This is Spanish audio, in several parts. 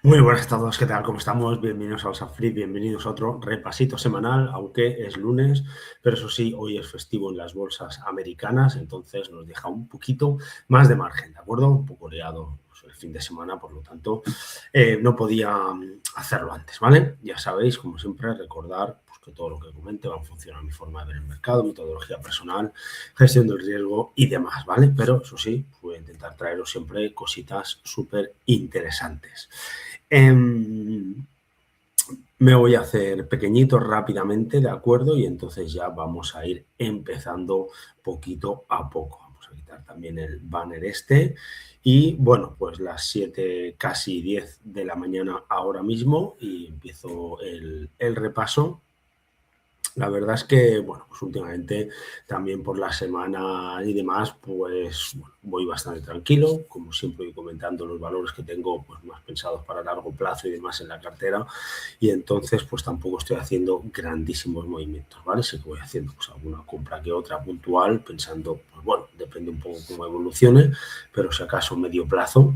Muy buenas a todos, ¿qué tal? ¿Cómo estamos? Bienvenidos a Alsa Free, bienvenidos a otro repasito semanal, aunque es lunes, pero eso sí, hoy es festivo en las bolsas americanas, entonces nos deja un poquito más de margen, ¿de acuerdo? Un poco liado pues, el fin de semana, por lo tanto, no podía hacerlo antes, ¿vale? Ya sabéis, como siempre, recordar pues, que todo lo que comente va a funcionar mi forma de ver el mercado, metodología personal, gestión del riesgo y demás, ¿vale? Pero eso sí, voy a intentar traeros siempre cositas súper interesantes. Me voy a hacer pequeñito rápidamente, ¿de acuerdo? Y entonces ya vamos a ir empezando poquito a poco. Vamos a quitar también el banner este. Y bueno, pues las 7, casi 10 de la mañana ahora mismo y empiezo el repaso. La verdad es que, bueno, pues últimamente también por la semana y demás, pues bueno, voy bastante tranquilo. Como siempre voy comentando los valores que tengo pues, más pensados para largo plazo y demás en la cartera. Y entonces, pues tampoco estoy haciendo grandísimos movimientos, ¿vale? Sí que voy haciendo pues, alguna compra que otra puntual, pensando, pues bueno, depende un poco cómo evolucione, pero si acaso medio plazo,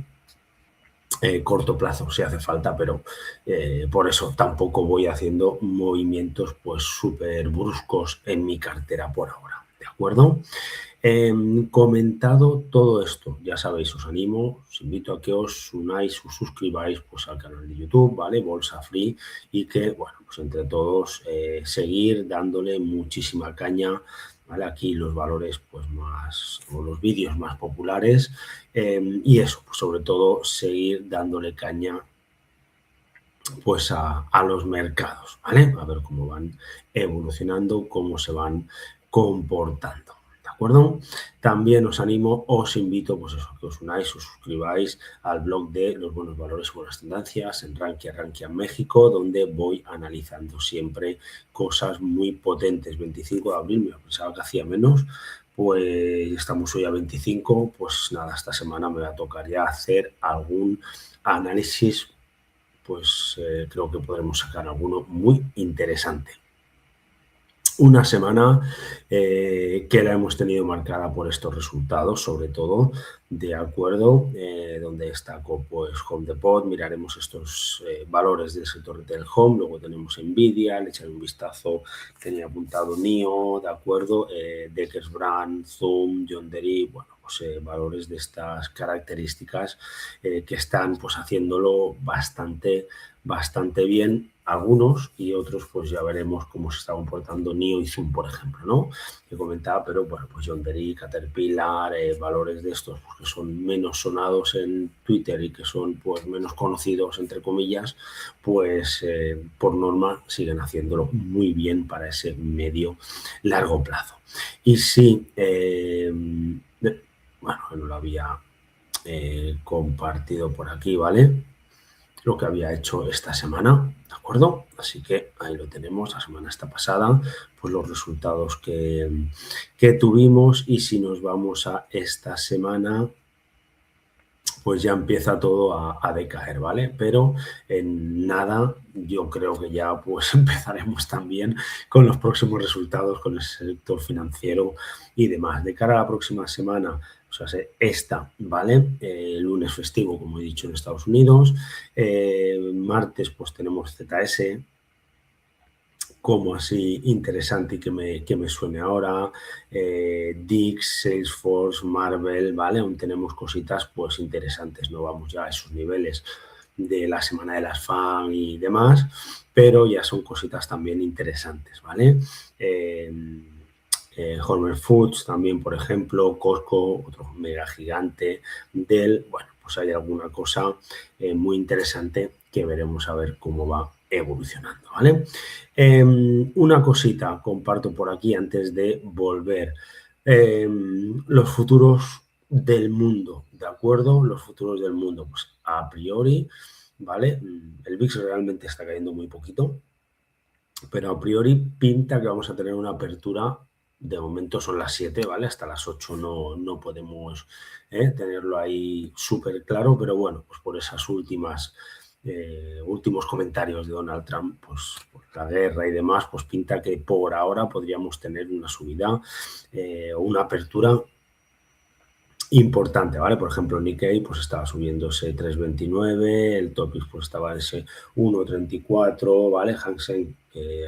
corto plazo si hace falta, pero por eso tampoco voy haciendo movimientos pues súper bruscos en mi cartera por ahora, ¿de acuerdo? Comentado todo esto, ya sabéis, os animo, os invito a que os unáis, os suscribáis pues, al canal de YouTube, ¿vale? Bolsa Free, y que, bueno, pues entre todos seguir dándole muchísima caña, ¿vale? Aquí los valores pues más, o los vídeos más populares, y eso, pues sobre todo seguir dándole caña pues a los mercados, ¿vale? A ver cómo van evolucionando, cómo se van comportando, ¿de acuerdo? También os animo, os invito, pues eso, que os unáis, os suscribáis al blog de los buenos valores y buenas tendencias en Rankia México, donde voy analizando siempre cosas muy potentes. 25 de abril, me pensaba que hacía menos, pues estamos hoy a 25, pues nada, esta semana me va a tocar ya hacer algún análisis pues creo que podremos sacar alguno muy interesante. Una semana que la hemos tenido marcada por estos resultados, sobre todo, de acuerdo, donde destacó pues Home Depot, miraremos estos valores del sector del home, luego tenemos Nvidia, le echaré un vistazo, tenía apuntado NIO, de acuerdo, Deckers Brand, Zoom, John Deere, bueno, pues valores de estas características que están pues haciéndolo bastante bien, algunos, y otros pues ya veremos cómo se está comportando NIO y Zoom, por ejemplo, ¿no? Que comentaba, pero bueno, pues John Deere, Caterpillar, valores de estos pues, que son menos sonados en Twitter y que son pues menos conocidos, entre comillas, pues por norma siguen haciéndolo muy bien para ese medio largo plazo. Y sí, bueno, no lo había compartido por aquí, ¿vale? Lo que había hecho esta semana, ¿de acuerdo? Así que ahí lo tenemos, la semana esta pasada, pues los resultados que tuvimos, y si nos vamos a esta semana, pues ya empieza todo a decaer, ¿vale? Pero en nada, yo creo que ya pues empezaremos también con los próximos resultados, con el sector financiero y demás. De cara a la próxima semana, o sea, esta, ¿vale? Lunes festivo, como he dicho, en Estados Unidos. Martes, pues tenemos ZS, como así interesante y que me suene ahora, Dix, Salesforce, Marvel, ¿vale? Aún tenemos cositas pues interesantes, no vamos ya a esos niveles de la semana de las FAN y demás, pero ya son cositas también interesantes, ¿vale? Hormel Foods también, por ejemplo, Costco, otro mega gigante, Dell, bueno, pues hay alguna cosa muy interesante que veremos a ver cómo va evolucionando, ¿vale? Una cosita comparto por aquí antes de volver. Los futuros del mundo, ¿de acuerdo? Los futuros del mundo, pues a priori, ¿vale? El VIX realmente está cayendo muy poquito, pero a priori pinta que vamos a tener una apertura. De momento son las 7, ¿vale? Hasta las 8 no podemos tenerlo ahí súper claro, pero bueno, pues por esas últimos comentarios de Donald Trump, pues por la guerra y demás, pues pinta que por ahora podríamos tener una subida o una apertura importante, ¿vale? Por ejemplo, Nikkei pues estaba subiendo ese 3,29, el Topix pues estaba en ese 1,34, ¿vale? Hang Seng,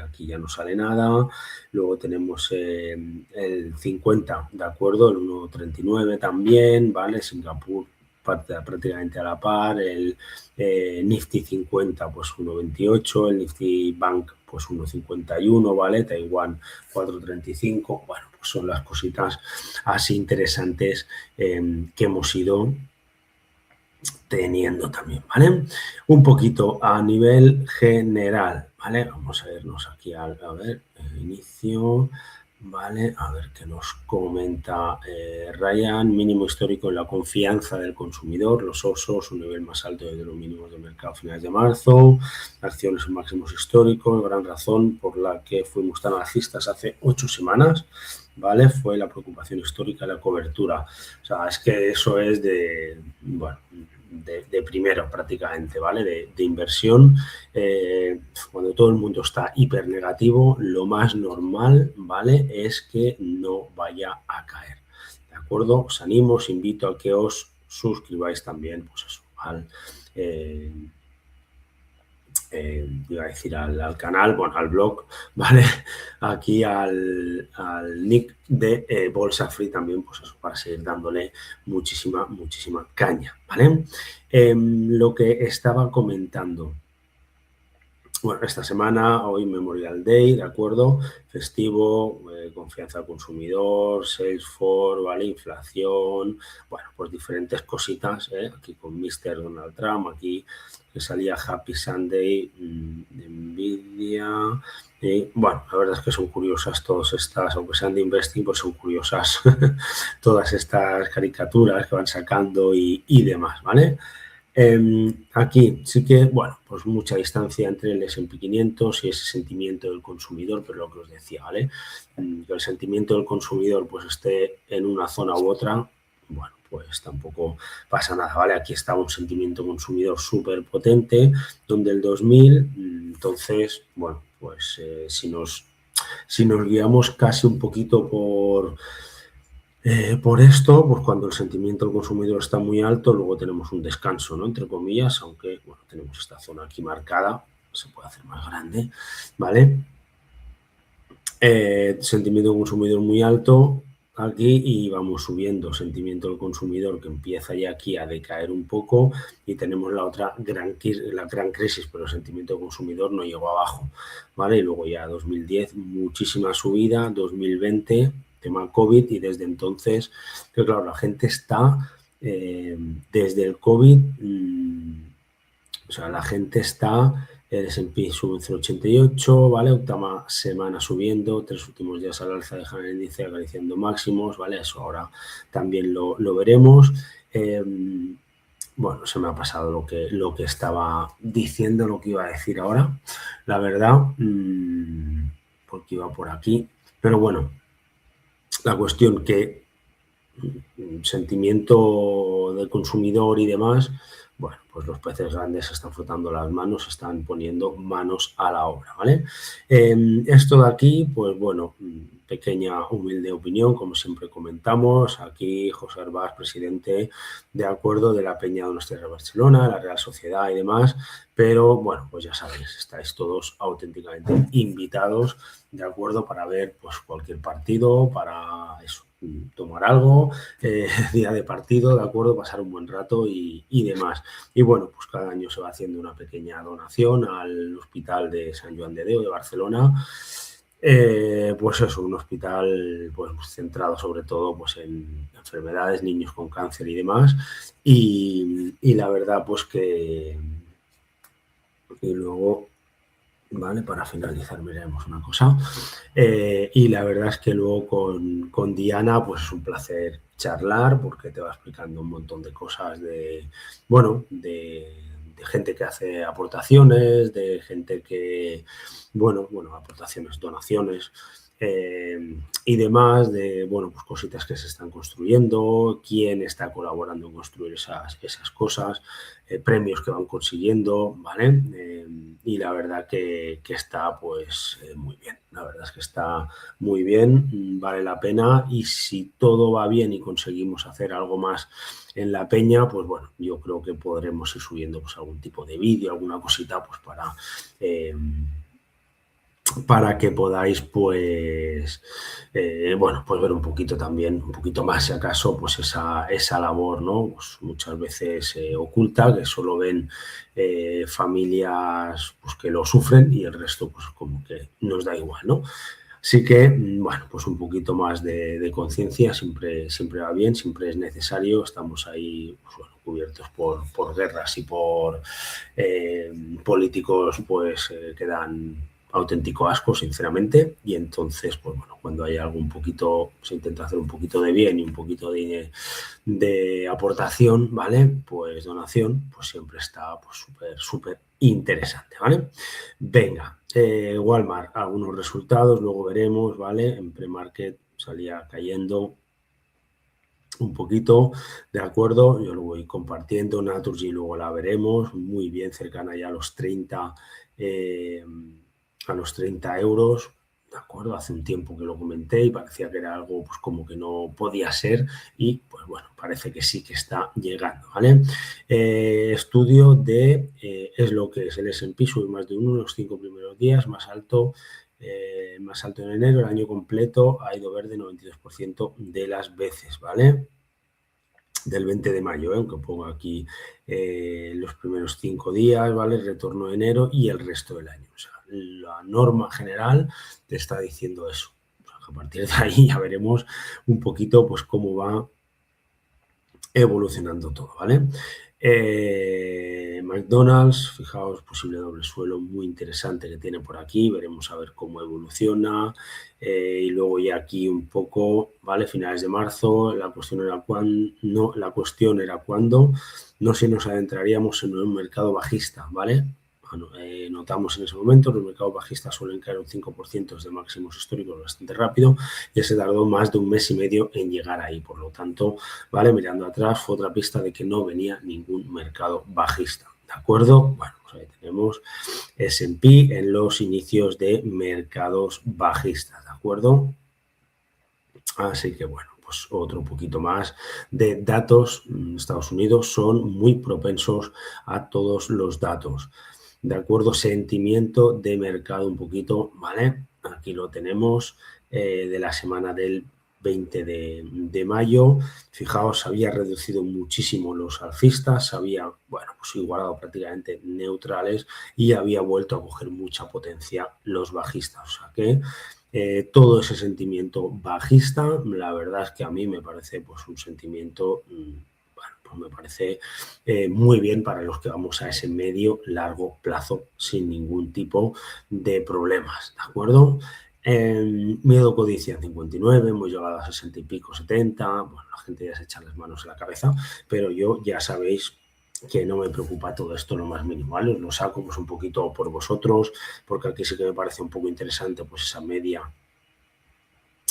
aquí ya no sale nada. Luego tenemos el 50, ¿de acuerdo? El 1,39 también, ¿vale? Singapur prácticamente a la par, el Nifty 50 pues 1,28, el Nifty Bank pues 1,51, ¿vale? Taiwán 4,35, bueno, pues son las cositas así interesantes que hemos ido teniendo también, ¿vale? Un poquito a nivel general, ¿vale? Vamos a irnos aquí a ver, el inicio, ¿vale? A ver qué nos comenta Ryan. Mínimo histórico en la confianza del consumidor, los osos, un nivel más alto desde los mínimos del mercado a finales de marzo, acciones en máximos históricos, gran razón por la que fuimos tan alcistas hace 8 semanas, ¿vale? Fue la preocupación histórica de la cobertura. O sea, es que eso es de, bueno, de primero prácticamente, ¿vale? De inversión. Cuando todo el mundo está hiper negativo, lo más normal, ¿vale? Es que no vaya a caer, ¿de acuerdo? Os animo, os invito a que os suscribáis también, pues eso, al... iba a decir al canal, bueno, al blog, ¿vale? Aquí al nick de Bolsa Free también, pues eso, para seguir dándole muchísima caña, ¿vale? Lo que estaba comentando, bueno, esta semana, hoy Memorial Day, ¿de acuerdo? Festivo, confianza al consumidor, Salesforce, ¿vale? Inflación, bueno, pues diferentes cositas, aquí con Mr. Donald Trump, aquí que salía Happy Sunday, Nvidia, bueno, la verdad es que son curiosas todas estas, aunque sean de investing, pues son curiosas todas estas caricaturas que van sacando y demás, ¿vale? Aquí sí que, bueno, pues mucha distancia entre el S&P 500 y ese sentimiento del consumidor, pero lo que os decía, ¿vale? Que el sentimiento del consumidor pues esté en una zona u otra, bueno, pues tampoco pasa nada, ¿vale? Aquí está un sentimiento consumidor súper potente, donde el 2000, entonces, bueno, pues si nos guiamos casi un poquito por esto, pues cuando el sentimiento del consumidor está muy alto, luego tenemos un descanso, ¿no? Entre comillas, aunque, bueno, tenemos esta zona aquí marcada, se puede hacer más grande, ¿vale? Sentimiento del consumidor muy alto aquí y vamos subiendo, sentimiento del consumidor que empieza ya aquí a decaer un poco y tenemos la otra gran crisis, pero el sentimiento del consumidor no llegó abajo, ¿vale? Y luego ya 2010, muchísima subida, 2020, tema COVID, y desde entonces, que claro, la gente está, desde el COVID, o sea, la gente está, el S&P sube un 0,88, ¿vale? Octava semana subiendo, 3 últimos días al alza dejan el índice acariciando máximos, ¿vale? Eso ahora también lo veremos. Bueno, se me ha pasado lo que estaba diciendo, lo que iba a decir ahora, la verdad, porque iba por aquí. Pero bueno, la cuestión que sentimiento del consumidor y demás, bueno, pues los peces grandes se están frotando las manos, están poniendo manos a la obra, ¿vale? Esto de aquí, pues bueno, pequeña humilde opinión, como siempre comentamos, aquí José Arbás, presidente de acuerdo de la Peña Donostia de Barcelona, la Real Sociedad y demás, pero bueno, pues ya sabéis, estáis todos auténticamente invitados, de acuerdo, para ver pues cualquier partido, para eso, tomar algo, día de partido, de acuerdo, pasar un buen rato y demás. Y bueno, pues cada año se va haciendo una pequeña donación al Hospital de Sant Joan de Déu de Barcelona. Pues eso, un hospital pues centrado sobre todo pues en enfermedades, niños con cáncer y demás. Y la verdad pues que... Y luego... ¿Vale? Para finalizar miraremos una cosa. Y la verdad es que luego con Diana pues es un placer charlar porque te va explicando un montón de cosas de, bueno, de gente que hace aportaciones, de gente que, bueno, aportaciones, donaciones y demás, de, bueno, pues cositas que se están construyendo, quién está colaborando en construir esas cosas, premios que van consiguiendo, ¿vale? Y la verdad que está, pues, muy bien. La verdad es que está muy bien, vale la pena, y si todo va bien y conseguimos hacer algo más en la peña, pues bueno, yo creo que podremos ir subiendo pues algún tipo de vídeo, alguna cosita, pues para que podáis, pues, bueno, pues ver un poquito también, un poquito más, si acaso, pues esa labor, ¿no? Pues muchas veces oculta, que solo ven familias pues, que lo sufren, y el resto, pues como que nos da igual, ¿no? Así que, bueno, pues un poquito más de conciencia siempre va bien, siempre es necesario. Estamos ahí, pues, bueno, cubiertos por guerras y por políticos, pues, que dan auténtico asco, sinceramente, y entonces, pues bueno, cuando hay algo un poquito, se intenta hacer un poquito de bien y un poquito de aportación, ¿vale? Pues donación, pues siempre está pues súper interesante, ¿vale? Venga, Walmart, algunos resultados, luego veremos, ¿vale? En pre-market salía cayendo un poquito, ¿de acuerdo? Yo lo voy compartiendo. Naturgy luego la veremos, muy bien, cercana ya a los 30 euros, ¿de acuerdo? Hace un tiempo que lo comenté y parecía que era algo pues como que no podía ser, y pues bueno, parece que sí que está llegando, ¿vale? Estudio de, es lo que es el S&P, sube más de 1 en los 5 primeros días, más alto en enero. El año completo ha ido verde 92% de las veces, ¿vale? Del 20 de mayo, aunque pongo aquí los primeros 5 días, ¿vale? Retorno de enero y el resto del año. O sea, la norma general te está diciendo eso. O sea, que a partir de ahí ya veremos un poquito pues cómo va evolucionando todo, ¿vale? McDonald's, fijaos, posible doble suelo muy interesante que tiene por aquí, veremos a ver cómo evoluciona, y luego ya aquí un poco, ¿vale? Finales de marzo, la cuestión era cuándo, no si nos adentraríamos en un mercado bajista, ¿vale? Bueno, notamos en ese momento que los mercados bajistas suelen caer un 5% de máximos históricos bastante rápido, y se tardó más de un mes y medio en llegar ahí, por lo tanto, ¿vale? Mirando atrás fue otra pista de que no venía ningún mercado bajista, ¿de acuerdo? Bueno, pues ahí tenemos S&P en los inicios de mercados bajistas, ¿de acuerdo? Así que bueno, pues otro poquito más de datos. Estados Unidos son muy propensos a todos los datos, ¿de acuerdo? Sentimiento de mercado un poquito, ¿vale? Aquí lo tenemos, de la semana del 20 de mayo. Fijaos, había reducido muchísimo los alcistas, había, bueno, pues igualado prácticamente neutrales, y había vuelto a coger mucha potencia los bajistas. O sea que todo ese sentimiento bajista, la verdad es que a mí me parece pues un sentimiento, bueno, pues me parece muy bien para los que vamos a ese medio largo plazo sin ningún tipo de problemas, ¿de acuerdo? Miedo, codicia 59, hemos llegado a 60 y pico, 70, bueno, la gente ya se echa las manos en la cabeza, pero yo ya sabéis que no me preocupa todo esto lo más mínimo, ¿vale? Os lo saco pues un poquito por vosotros, porque aquí sí que me parece un poco interesante pues esa media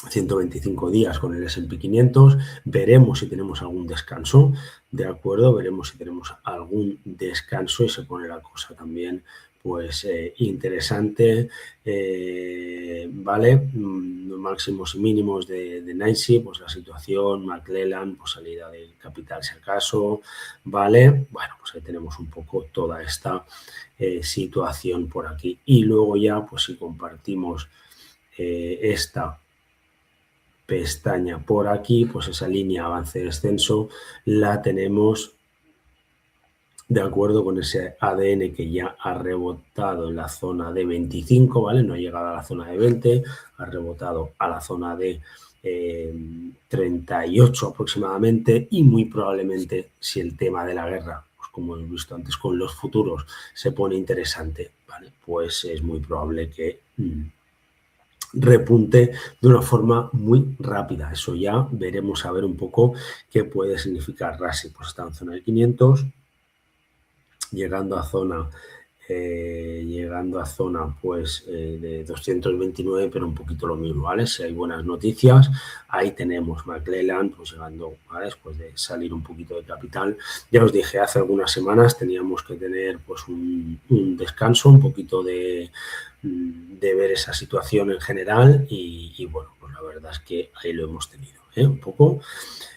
125 días con el S&P 500, veremos si tenemos algún descanso, ¿de acuerdo? Veremos si tenemos algún descanso y se pone la cosa también pues interesante, ¿vale? Máximos y mínimos de Nancy, pues la situación, McClellan, pues salida del capital si acaso, ¿vale? Bueno, pues ahí tenemos un poco toda esta situación por aquí, y luego ya pues si compartimos esta pestaña por aquí, pues esa línea avance-descenso la tenemos de acuerdo con ese ADN que ya ha rebotado en la zona de 25, ¿vale? No ha llegado a la zona de 20, ha rebotado a la zona de 38 aproximadamente, y muy probablemente si el tema de la guerra, pues como hemos visto antes con los futuros, se pone interesante, ¿vale? Pues es muy probable que repunte de una forma muy rápida. Eso ya veremos a ver un poco qué puede significar RASI. Pues está en zona de 500, llegando a zona llegando a zona pues de 229, pero un poquito lo mismo, ¿vale? Si hay buenas noticias, ahí tenemos McClellan pues llegando, ¿vale? Después de salir un poquito de capital. Ya os dije, hace algunas semanas teníamos que tener pues un descanso, un poquito de ver esa situación en general y bueno, pues la verdad es que ahí lo hemos tenido, un poco.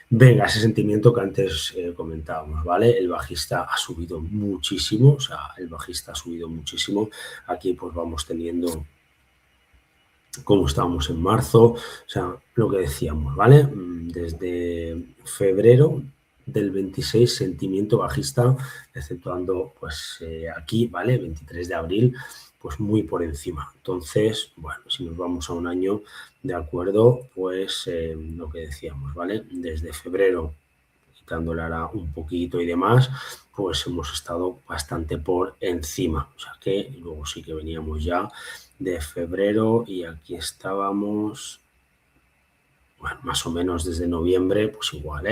Venga, ese sentimiento que antes comentábamos, ¿vale? El bajista ha subido muchísimo, o sea, el bajista ha subido muchísimo. Aquí pues vamos teniendo como estábamos en marzo, o sea, lo que decíamos, ¿vale? Desde febrero del 26, sentimiento bajista, exceptuando pues aquí, ¿vale? 23 de abril, pues muy por encima. Entonces, bueno, si nos vamos a un año, de acuerdo, pues lo que decíamos, ¿vale? Desde febrero, quitándole ahora un poquito y demás, pues hemos estado bastante por encima. O sea que luego sí que veníamos ya de febrero y aquí estábamos, bueno, más o menos desde noviembre, pues igual,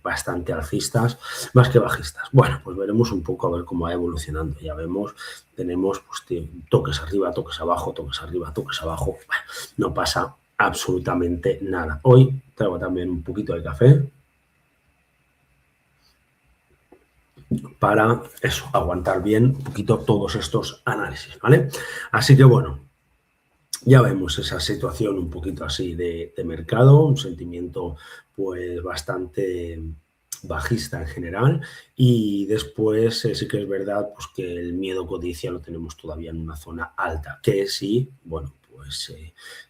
bastante alcistas, más que bajistas. Bueno, pues veremos un poco a ver cómo va evolucionando. Ya vemos, tenemos pues, toques arriba, toques abajo, toques arriba, toques abajo. Bueno, no pasa absolutamente nada. Hoy traigo también un poquito de café para eso, aguantar bien un poquito todos estos análisis, ¿vale? Así que bueno, ya vemos esa situación un poquito así de mercado, un sentimiento pues bastante bajista en general y después sí que es verdad pues que el miedo codicia lo tenemos todavía en una zona alta, que sí, bueno, pues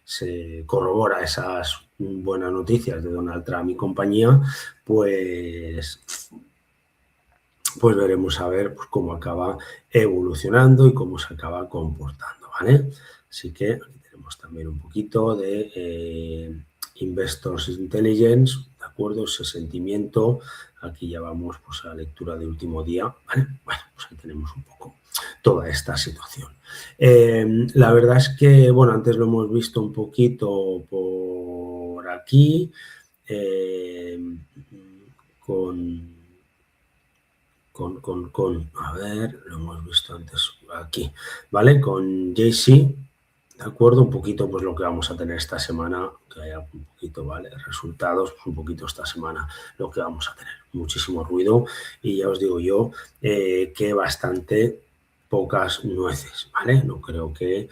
se corrobora esas buenas noticias de Donald Trump y compañía, pues veremos a ver pues, cómo acaba evolucionando y cómo se acaba comportando, ¿vale? Así que aquí tenemos también un poquito de Investors Intelligence, ¿de acuerdo? Ese sentimiento. Aquí ya vamos pues, a la lectura de último día, ¿vale? Bueno, pues ahí tenemos un poco toda esta situación. La verdad es que, bueno, antes lo hemos visto un poquito por aquí, a ver, lo hemos visto antes aquí, ¿vale? Con JC, ¿de acuerdo? Un poquito pues lo que vamos a tener esta semana, que haya un poquito, ¿vale? Resultados, pues un poquito esta semana lo que vamos a tener. Muchísimo ruido y ya os digo yo que bastante pocas nueces, ¿vale? No creo que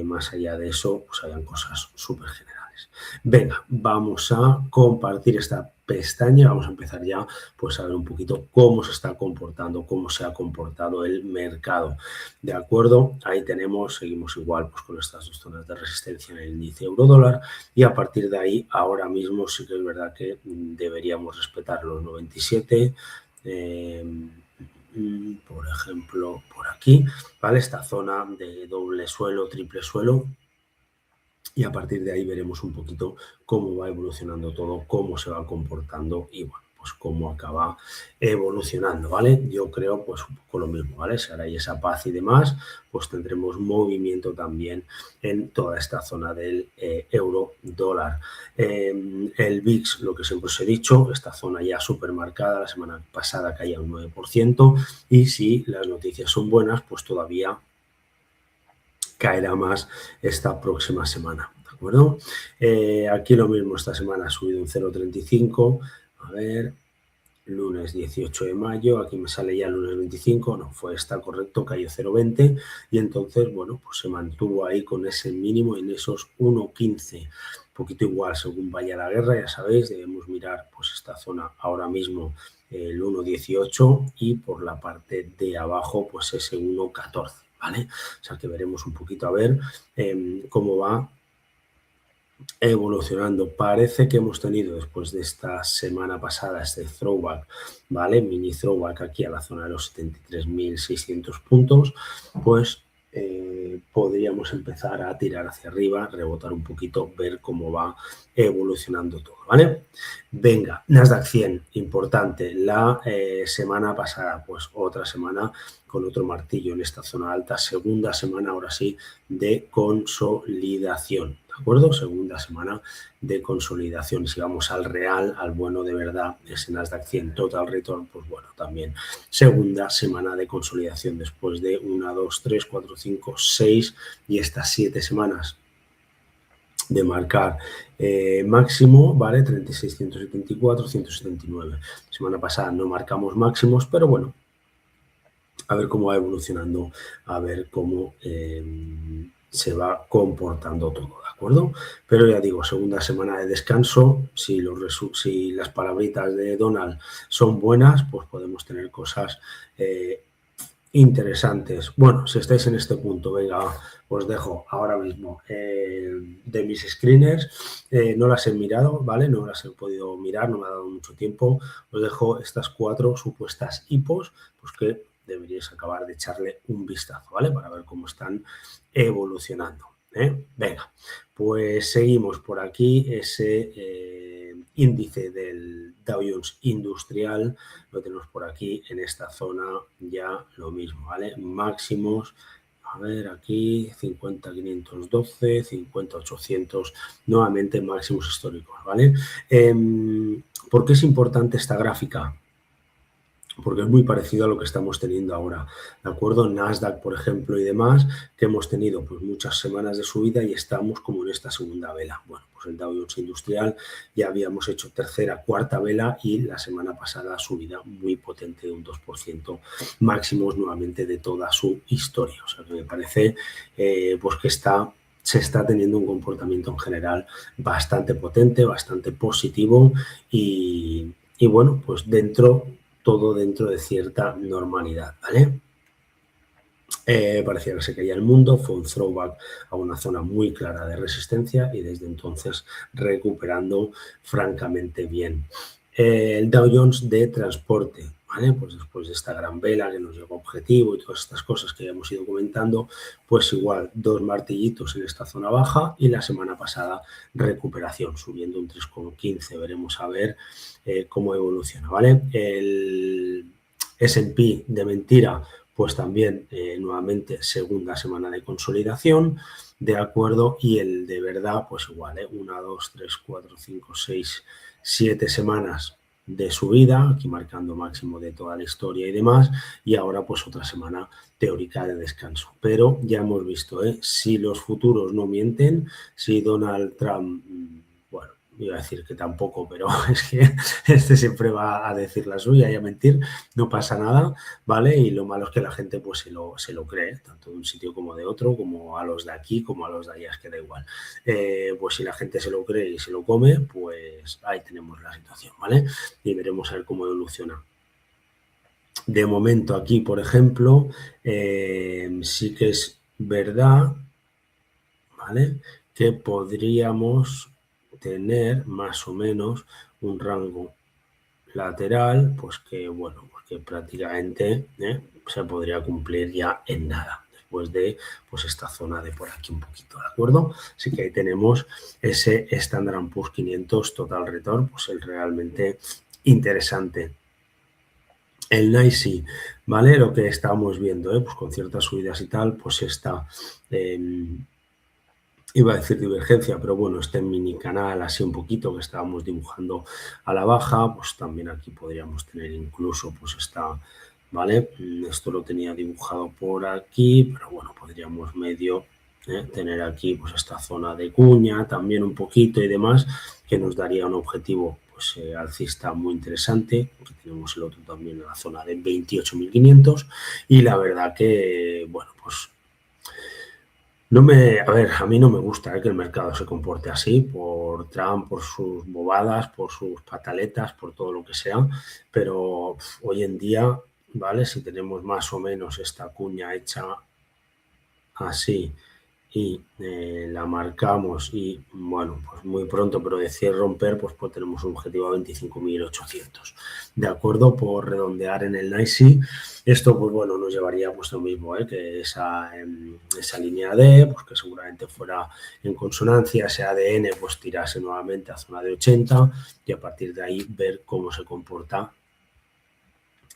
más allá de eso pues hayan cosas súper generales. Venga, vamos a compartir esta pestaña, vamos a empezar ya pues a ver un poquito cómo se está comportando, cómo se ha comportado el mercado. De acuerdo, ahí tenemos, seguimos igual pues con estas dos zonas de resistencia en el índice euro-dólar y a partir de ahí ahora mismo sí que es verdad que deberíamos respetar los 97, por ejemplo por aquí, ¿vale? Esta zona de doble suelo, triple suelo. Y a partir de ahí veremos un poquito cómo va evolucionando todo, cómo se va comportando y bueno, pues cómo acaba evolucionando, ¿vale? Yo creo pues un poco lo mismo, ¿vale? Si ahora hay esa paz y demás, pues tendremos movimiento también en toda esta zona del euro-dólar. El VIX, lo que siempre os he dicho, esta zona ya súper marcada, la semana pasada caía un 9% y si las noticias son buenas, pues todavía caerá más esta próxima semana, ¿de acuerdo? Aquí lo mismo, esta semana ha subido un 0,35, a ver, lunes 18 de mayo, aquí me sale ya el lunes 25, no, está correcto, cayó 0,20 y entonces, bueno, pues se mantuvo ahí con ese mínimo en esos 1,15, un poquito igual según vaya la guerra, ya sabéis, debemos mirar pues esta zona ahora mismo, el 1,18 y por la parte de abajo pues ese 1,14. ¿Vale? O sea que veremos un poquito a ver cómo va evolucionando. Parece que hemos tenido después de esta semana pasada este throwback, ¿vale? Mini throwback aquí a la zona de los 73.600 puntos, pues podríamos empezar a tirar hacia arriba, rebotar un poquito, ver cómo va evolucionando todo, ¿vale? Venga, Nasdaq 100, importante, la semana pasada, pues otra semana con otro martillo en esta zona alta, segunda semana ahora sí de consolidación, ¿de acuerdo? Segunda semana de consolidación. Si vamos al real, al bueno de verdad, ese Nasdaq 100 Total Return, pues bueno, también segunda semana de consolidación después de 1, 2, 3, 4, 5, 6 y estas 7 semanas de marcar máximo, ¿vale? 36, 174, 179. Semana pasada no marcamos máximos, pero bueno, a ver cómo va evolucionando, a ver cómo se va comportando todo, ¿de acuerdo? Pero ya digo, segunda semana de descanso, si las palabritas de Donald son buenas, pues podemos tener cosas interesantes. Bueno, si estáis en este punto, venga, os dejo ahora mismo de mis screeners. No las he mirado, ¿vale? No las he podido mirar, no me ha dado mucho tiempo. Os dejo estas 4 supuestas hipos, pues que deberíais acabar de echarle un vistazo, ¿vale? Para ver cómo están evolucionando. Venga, pues seguimos por aquí. Ese índice del Dow Jones Industrial lo tenemos por aquí en esta zona, ya lo mismo, ¿vale? Máximos, a ver aquí 50.512, 50.800, nuevamente máximos históricos, ¿vale? ¿Por qué es importante esta gráfica? Porque es muy parecido a lo que estamos teniendo ahora, ¿de acuerdo? Nasdaq, por ejemplo, y demás, que hemos tenido pues muchas semanas de subida y estamos como en esta segunda vela. Bueno, pues el Dow Jones Industrial ya habíamos hecho tercera, cuarta vela y la semana pasada subida muy potente de un 2%, máximos nuevamente de toda su historia. O sea, que me parece pues que se está teniendo un comportamiento en general bastante potente, bastante positivo y bueno, pues todo dentro de cierta normalidad, ¿vale? Parecía que se caía el mundo, fue un throwback a una zona muy clara de resistencia y desde entonces recuperando francamente bien. El Dow Jones de transporte, ¿vale? Pues después de esta gran vela que nos llegó a objetivo y todas estas cosas que ya hemos ido comentando, pues igual 2 martillitos en esta zona baja y la semana pasada recuperación, subiendo un 3,15. Veremos a ver cómo evoluciona, ¿vale? El S&P de mentira, pues también nuevamente segunda semana de consolidación, de acuerdo, y el de verdad, pues igual, 1, 2, 3, 4, 5, 6, 7 semanas de subida, aquí marcando máximo de toda la historia y demás, y ahora pues otra semana teórica de descanso. Pero ya hemos visto, si los futuros no mienten, si Donald Trump, bueno, iba a decir que tampoco, pero es que este siempre va a decir la suya y a mentir, no pasa nada, ¿vale? Y lo malo es que la gente pues se lo cree, tanto de un sitio como de otro, como a los de aquí, como a los de allá, es que da igual. Pues si la gente se lo cree y se lo come, pues ahí tenemos la situación, ¿vale? Y veremos a ver cómo evoluciona. De momento aquí, por ejemplo, sí que es verdad, ¿vale? Que podríamos tener más o menos un rango lateral, pues que bueno, pues que prácticamente se podría cumplir ya en nada, después de pues esta zona de por aquí un poquito, ¿de acuerdo? Así que ahí tenemos ese Standard & Poor's 500 Total Return, pues el realmente interesante. El NYSE, ¿vale? Lo que estábamos viendo, pues con ciertas subidas y tal, pues está iba a decir divergencia, pero bueno, este mini canal así un poquito que estábamos dibujando a la baja, pues también aquí podríamos tener incluso pues esta, ¿vale? Esto lo tenía dibujado por aquí, pero bueno, podríamos medio tener aquí pues esta zona de cuña, también un poquito y demás, que nos daría un objetivo pues alcista muy interesante. Aquí tenemos el otro también en la zona de 28.500 y la verdad que, bueno, pues a mí no me gusta que el mercado se comporte así, por Trump, por sus bobadas, por sus pataletas, por todo lo que sea, pero hoy en día, ¿vale? Si tenemos más o menos esta cuña hecha así y la marcamos y, bueno, pues muy pronto, pero decir romper, pues tenemos un objetivo a 25.800. De acuerdo, por redondear en el NYSE, esto, pues bueno, nos llevaría pues lo mismo, que esa línea D, pues que seguramente fuera en consonancia, ese ADN, pues tirase nuevamente a zona de 80 y a partir de ahí ver cómo se comporta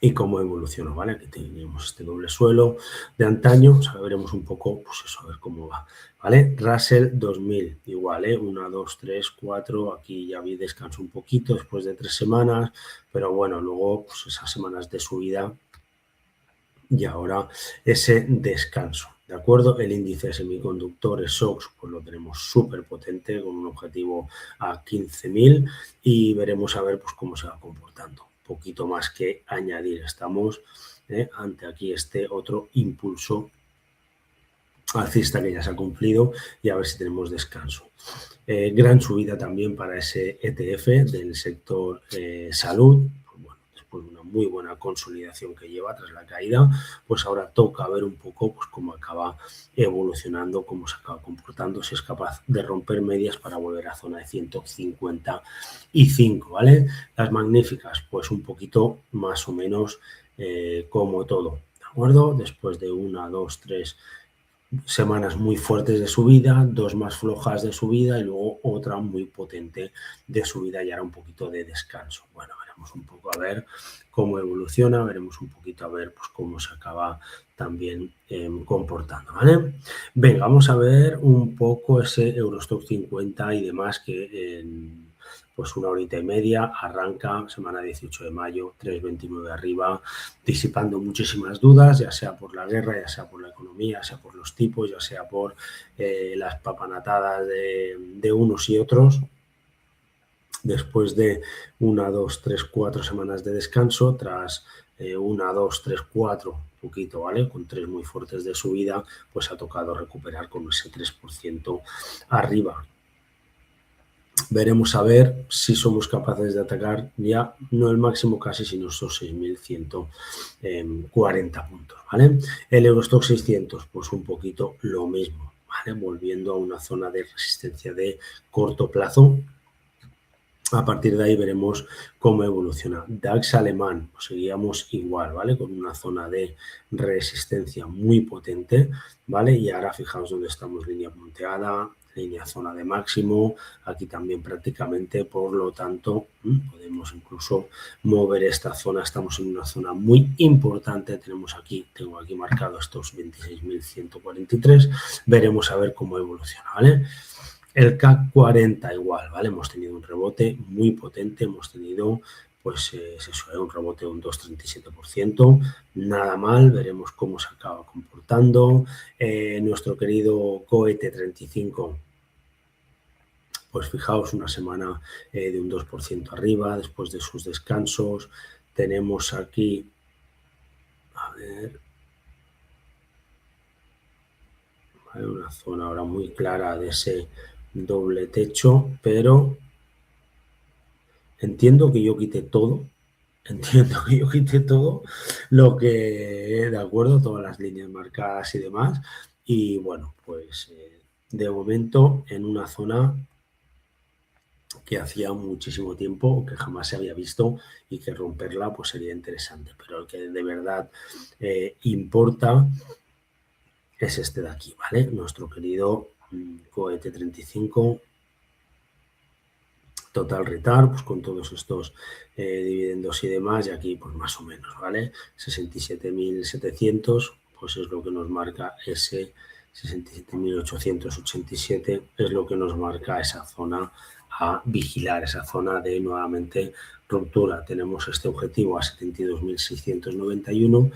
y cómo evoluciona, ¿vale? Aquí tenemos este doble suelo de antaño, o sea, veremos un poco, pues eso, a ver cómo va, ¿vale? Russell 2000, igual, 1, 2, 3, 4, aquí ya vi descanso un poquito después de 3 semanas, pero bueno, luego pues esas semanas de subida y ahora ese descanso. ¿De acuerdo? El índice de semiconductores SOX pues lo tenemos súper potente con un objetivo a 15.000 y veremos a ver pues cómo se va comportando. Poquito más que añadir. Estamos ante aquí este otro impulso alcista que ya se ha cumplido y a ver si tenemos descanso. Gran subida también para ese ETF del sector salud. Después de una muy buena consolidación que lleva tras la caída, pues ahora toca ver un poco pues, cómo acaba evolucionando, cómo se acaba comportando, si es capaz de romper medias para volver a zona de 155, ¿vale? Las magníficas, pues un poquito más o menos como todo, ¿de acuerdo? Después de 1, 2, 3 semanas muy fuertes de subida, 2 más flojas de subida y luego otra muy potente de subida y ahora un poquito de descanso. Bueno, veremos un poco a ver cómo evoluciona, veremos un poquito a ver pues, cómo se acaba también comportando, ¿vale? Venga, vamos a ver un poco ese Eurostock 50 y demás que en pues una horita y media arranca, semana 18 de mayo, 3,29 arriba, disipando muchísimas dudas, ya sea por la guerra, ya sea por la economía, ya sea por los tipos, ya sea por las papanatadas de unos y otros. Después de 1, 2, 3, 4 semanas de descanso, tras 1, 2, 3, 4, poquito, ¿vale? Con 3 muy fuertes de subida, pues ha tocado recuperar con ese 3% arriba. Veremos a ver si somos capaces de atacar ya no el máximo casi, sino esos 6.140 puntos, ¿vale? El Eurostock 600, pues un poquito lo mismo, ¿vale? Volviendo a una zona de resistencia de corto plazo. A partir de ahí veremos cómo evoluciona. DAX alemán, pues seguíamos igual, ¿vale? Con una zona de resistencia muy potente, ¿vale? Y ahora fijaos dónde estamos, línea punteada, línea zona de máximo, aquí también prácticamente, por lo tanto, podemos incluso mover esta zona, estamos en una zona muy importante, tengo aquí marcado estos 26.143, veremos a ver cómo evoluciona, ¿vale? El CAC 40 igual, ¿vale? Hemos tenido un rebote muy potente, hemos tenido pues un rebote de un 2,37%, nada mal, veremos cómo se acaba comportando. Nuestro querido cohete 35, pues fijaos, una semana de un 2% arriba, después de sus descansos. Tenemos aquí, a ver, ¿vale? Una zona ahora muy clara de ese doble techo, pero entiendo que yo quité todo lo que, de acuerdo, todas las líneas marcadas y demás. Y bueno, pues de momento en una zona que hacía muchísimo tiempo que jamás se había visto y que romperla pues sería interesante. Pero el que de verdad importa es este de aquí, ¿vale? Nuestro querido cohete 35. Total return, pues con todos estos dividendos y demás, y aquí pues más o menos, ¿vale? 67.700, pues es lo que nos marca ese 67.887, es lo que nos marca esa zona a vigilar, esa zona de nuevamente ruptura. Tenemos este objetivo a 72.691,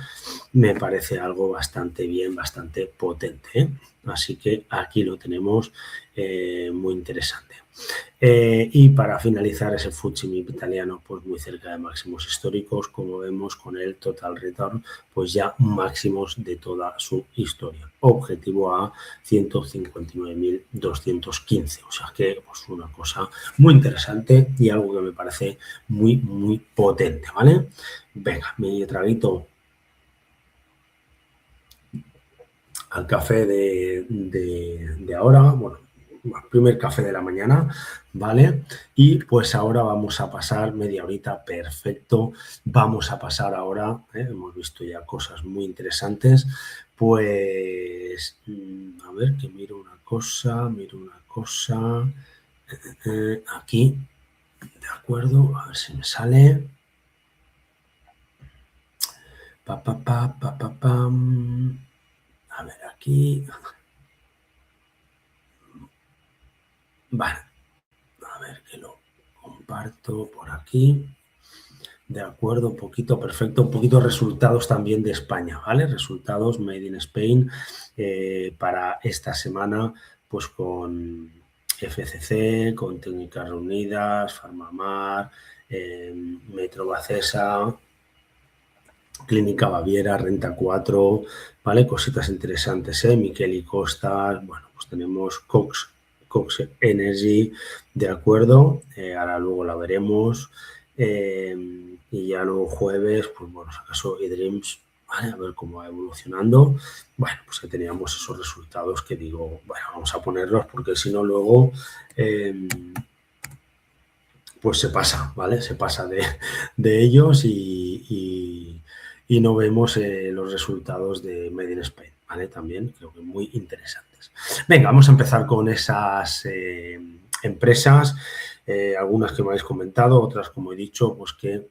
me parece algo bastante bien, bastante potente, ¿eh? Así que aquí lo tenemos muy interesante. Y para finalizar ese FTSE MIB italiano, pues muy cerca de máximos históricos, como vemos con el total return, pues ya máximos de toda su historia. Objetivo a 159.215, o sea que pues una cosa muy interesante y algo que me parece muy, muy potente, ¿vale? Venga, mi traguito al café de ahora, bueno, primer café de la mañana, ¿vale? Y pues ahora vamos a pasar media horita, perfecto, vamos a pasar ahora, hemos visto ya cosas muy interesantes, pues, a ver, que miro una cosa, aquí, de acuerdo, a ver si me sale. Pam. A ver, aquí. Vale, a ver que lo comparto por aquí. De acuerdo, un poquito, perfecto, un poquito resultados también de España, ¿vale? Resultados Made in Spain para esta semana, pues con FCC, con Técnicas Reunidas, Farmamar, Metro Bacesa, Clínica Baviera, Renta 4, ¿vale? Cositas interesantes, Miquel y Costas, bueno, pues tenemos Cox Energy, ¿de acuerdo? Ahora luego la veremos. Y ya luego jueves, pues bueno, si acaso eDreams, ¿vale? A ver cómo va evolucionando. Bueno, pues que teníamos esos resultados que digo, bueno, vamos a ponerlos porque si no luego... pues se pasa, ¿vale? Se pasa de ellos y no vemos los resultados de Made in Spain, ¿vale? También creo que muy interesantes. Venga, vamos a empezar con esas empresas, algunas que me habéis comentado, otras, como he dicho, pues que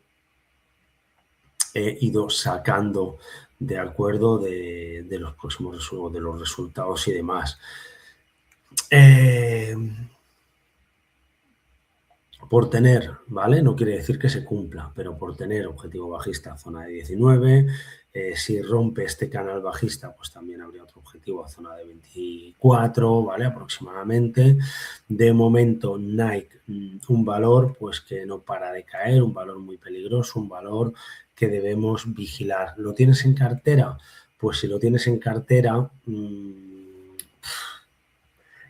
he ido sacando de acuerdo de los próximos de los resultados y demás. Por tener, ¿vale? No quiere decir que se cumpla, pero por tener objetivo bajista zona de 19, si rompe este canal bajista, pues también habría otro objetivo a zona de 24, ¿vale? Aproximadamente. De momento, Nike, un valor pues que no para de caer, un valor muy peligroso, un valor que debemos vigilar. ¿Lo tienes en cartera? Pues si lo tienes en cartera,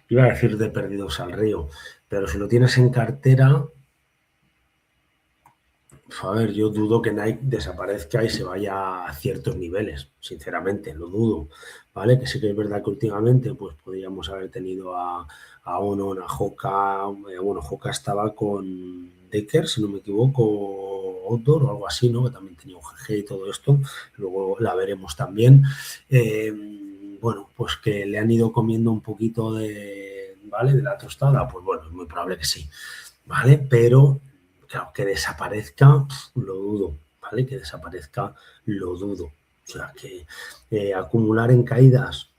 iba a decir de perdidos al río, pero si lo tienes en cartera, a ver, yo dudo que Nike desaparezca y se vaya a ciertos niveles, sinceramente, lo dudo, ¿vale? Que sí que es verdad que últimamente pues podríamos haber tenido a Onon, a Hoka, bueno, Hoka estaba con Decker, si no me equivoco, Outdoor o algo así, ¿no? Que también tenía UGG y todo esto, luego la veremos también. Bueno, pues que le han ido comiendo un poquito de, ¿vale? De la tostada, pues bueno, es muy probable que sí, ¿vale? Pero claro, que desaparezca, lo dudo, ¿vale? Que desaparezca, lo dudo. O sea, que acumular en caídas,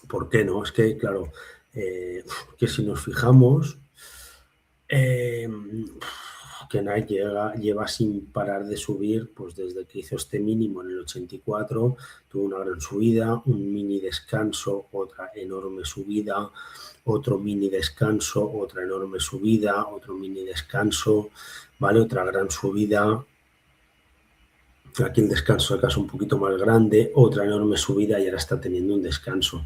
¿por qué no? Es que, claro, que si nos fijamos, que Nike lleva sin parar de subir, pues desde que hizo este mínimo en el 84, tuvo una gran subida, un mini descanso, otra enorme subida, otro mini descanso, otra enorme subida, otro mini descanso, ¿vale? Otra gran subida, aquí el descanso acaso un poquito más grande, otra enorme subida y ahora está teniendo un descanso.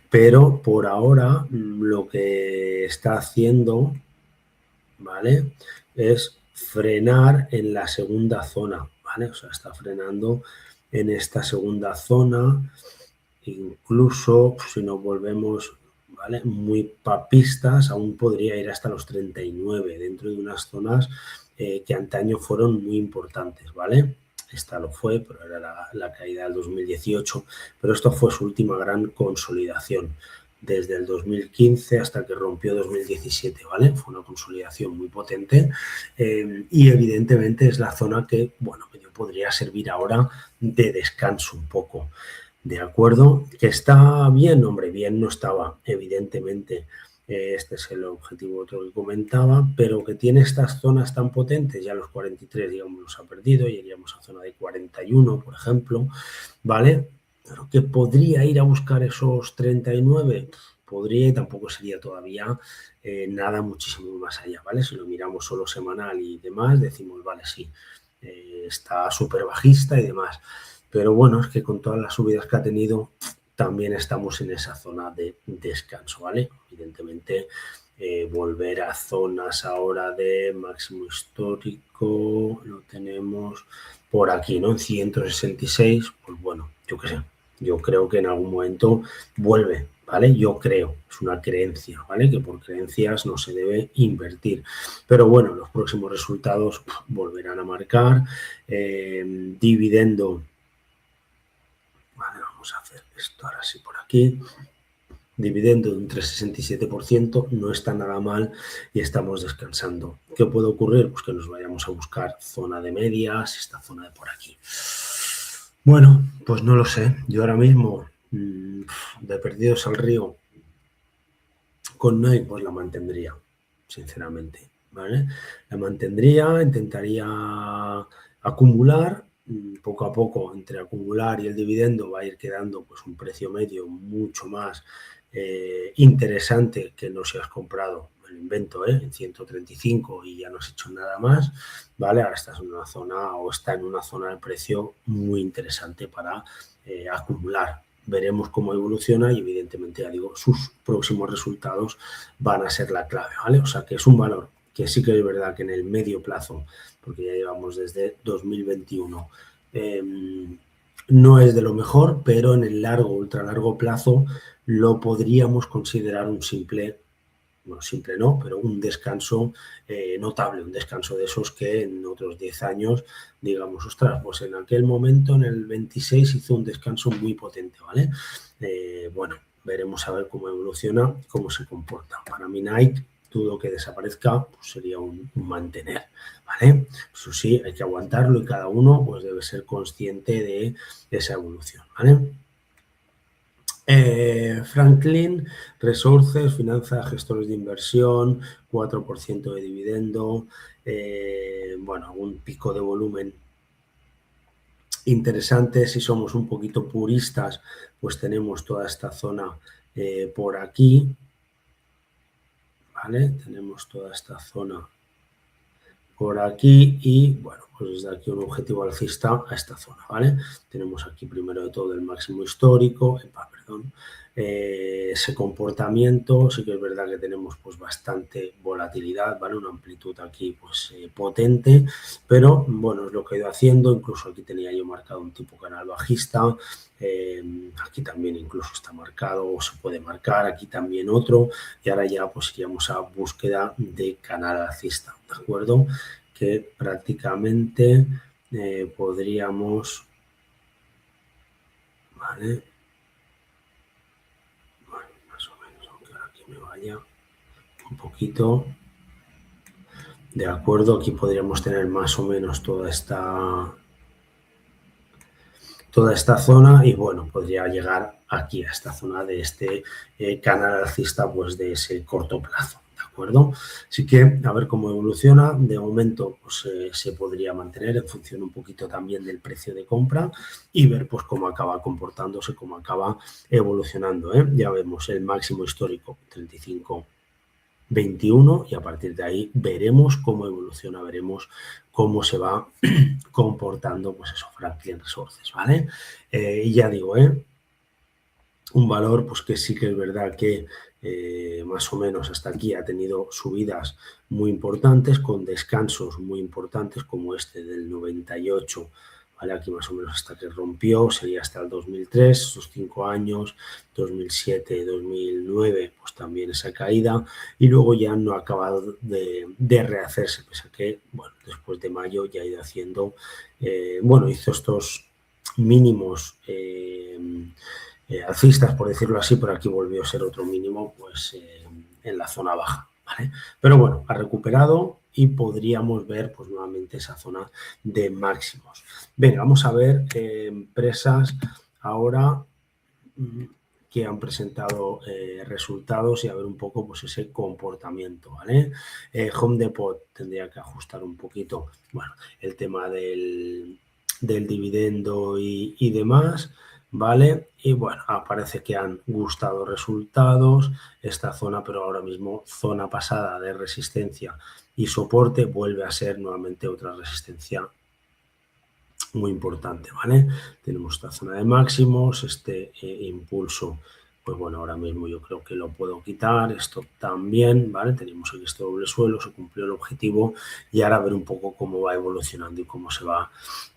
Pero por ahora lo que está haciendo, ¿vale? Es frenar en la segunda zona, ¿vale? O sea, está frenando en esta segunda zona, incluso si nos volvemos, ¿vale? Muy papistas, aún podría ir hasta los 39 dentro de unas zonas que antaño fueron muy importantes, ¿vale? Esta lo fue, pero era la caída del 2018, pero esto fue su última gran consolidación desde el 2015 hasta que rompió 2017, ¿vale? Fue una consolidación muy potente y evidentemente es la zona que, bueno, podría servir ahora de descanso un poco, ¿de acuerdo? ¿Que está bien? Hombre, bien no estaba, evidentemente. Este es el objetivo otro que comentaba, pero que tiene estas zonas tan potentes, ya los 43, digamos, los ha perdido, y iríamos a zona de 41, por ejemplo, ¿vale? Pero que podría ir a buscar esos 39, podría y tampoco sería todavía nada muchísimo más allá, ¿vale? Si lo miramos solo semanal y demás, decimos, vale, sí, está súper bajista y demás. Pero bueno, es que con todas las subidas que ha tenido, también estamos en esa zona de descanso, ¿vale? Evidentemente, volver a zonas ahora de máximo histórico, lo tenemos por aquí, ¿no? En 166, pues bueno, yo qué sé, yo creo que en algún momento vuelve, ¿vale? Yo creo, es una creencia, ¿vale? Que por creencias no se debe invertir. Pero bueno, los próximos resultados volverán a marcar. Dividendo, vale, vamos a hacer esto ahora sí por aquí. dividendo de un 3,67%, no está nada mal y estamos descansando. ¿Qué puede ocurrir? Pues que nos vayamos a buscar zona de medias, esta zona de por aquí. Bueno, pues no lo sé. Yo ahora mismo, de perdidos al río, con Nike, pues la mantendría, sinceramente, ¿vale? La mantendría, intentaría acumular, poco a poco, entre acumular y el dividendo va a ir quedando pues un precio medio mucho más interesante que no si has comprado, el invento, en 135 y ya no has hecho nada más, ¿vale? Ahora estás en una zona o está en una zona de precio muy interesante para acumular. Veremos cómo evoluciona y evidentemente, ya digo, sus próximos resultados van a ser la clave, ¿vale? O sea que es un valor que sí que es verdad que en el medio plazo, porque ya llevamos desde 2021, no es de lo mejor, pero en el largo, ultra largo plazo lo podríamos considerar un simple, bueno, simple no, pero un descanso notable, un descanso de esos que en otros 10 años, digamos, ostras, pues en aquel momento, en el 26, hizo un descanso muy potente, ¿vale? Bueno, veremos a ver cómo evoluciona, cómo se comporta. Para mí Nike, dudo que desaparezca, pues sería un mantener, ¿vale? Eso sí, hay que aguantarlo y cada uno pues debe ser consciente de esa evolución, ¿vale? Franklin Resources, finanza, gestores de inversión, 4% de dividendo, bueno, algún pico de volumen interesante. Si somos un poquito puristas, pues tenemos toda esta zona por aquí, ¿vale? Tenemos toda esta zona por aquí y, bueno, pues desde aquí un objetivo alcista a esta zona, ¿vale? Tenemos aquí primero de todo el máximo histórico, ese comportamiento. Sí que es verdad que tenemos pues bastante volatilidad, ¿vale? Una amplitud aquí pues potente, pero bueno, es lo que he ido haciendo. Incluso aquí tenía yo marcado un tipo canal bajista, aquí también incluso está marcado o se puede marcar, aquí también otro, y ahora ya pues iríamos a búsqueda de canal alcista, ¿de acuerdo? Que prácticamente podríamos, ¿vale? Bueno, más o menos, aunque ahora aquí me vaya un poquito, de acuerdo, aquí podríamos tener más o menos toda esta zona y bueno, podría llegar aquí a esta zona de este canal alcista pues de ese corto plazo, ¿de acuerdo? Así que a ver cómo evoluciona. De momento pues se podría mantener en función un poquito también del precio de compra y ver pues cómo acaba comportándose, cómo acaba evolucionando, ¿eh? Ya vemos el máximo histórico 35,21 y a partir de ahí veremos cómo evoluciona, veremos cómo se va comportando, pues eso, Franklin Resources, ¿vale? Y ya digo, un valor pues que sí que es verdad que más o menos hasta aquí ha tenido subidas muy importantes, con descansos muy importantes como este del 98, ¿vale? Aquí más o menos hasta que rompió, sería hasta el 2003, sus 5 años, 2007, 2009, pues también esa caída, y luego ya no ha acabado de rehacerse, pese a que, bueno, después de mayo ya ha ido haciendo, bueno, hizo estos mínimos alcistas, por decirlo así, pero aquí volvió a ser otro mínimo pues en la zona baja, ¿vale? Pero bueno, ha recuperado y podríamos ver pues nuevamente esa zona de máximos. Venga, vamos a ver empresas ahora que han presentado resultados y a ver un poco pues ese comportamiento, ¿vale? Home Depot tendría que ajustar un poquito, bueno, el tema del dividendo y demás, ¿vale? Y bueno, parece que han gustado resultados esta zona, pero ahora mismo zona pasada de resistencia y soporte vuelve a ser nuevamente otra resistencia muy importante, ¿vale? Tenemos esta zona de máximos, este impulso, pues bueno, ahora mismo yo creo que lo puedo quitar, esto también, ¿vale? Tenemos aquí este doble suelo, se cumplió el objetivo y ahora ver un poco cómo va evolucionando y cómo se va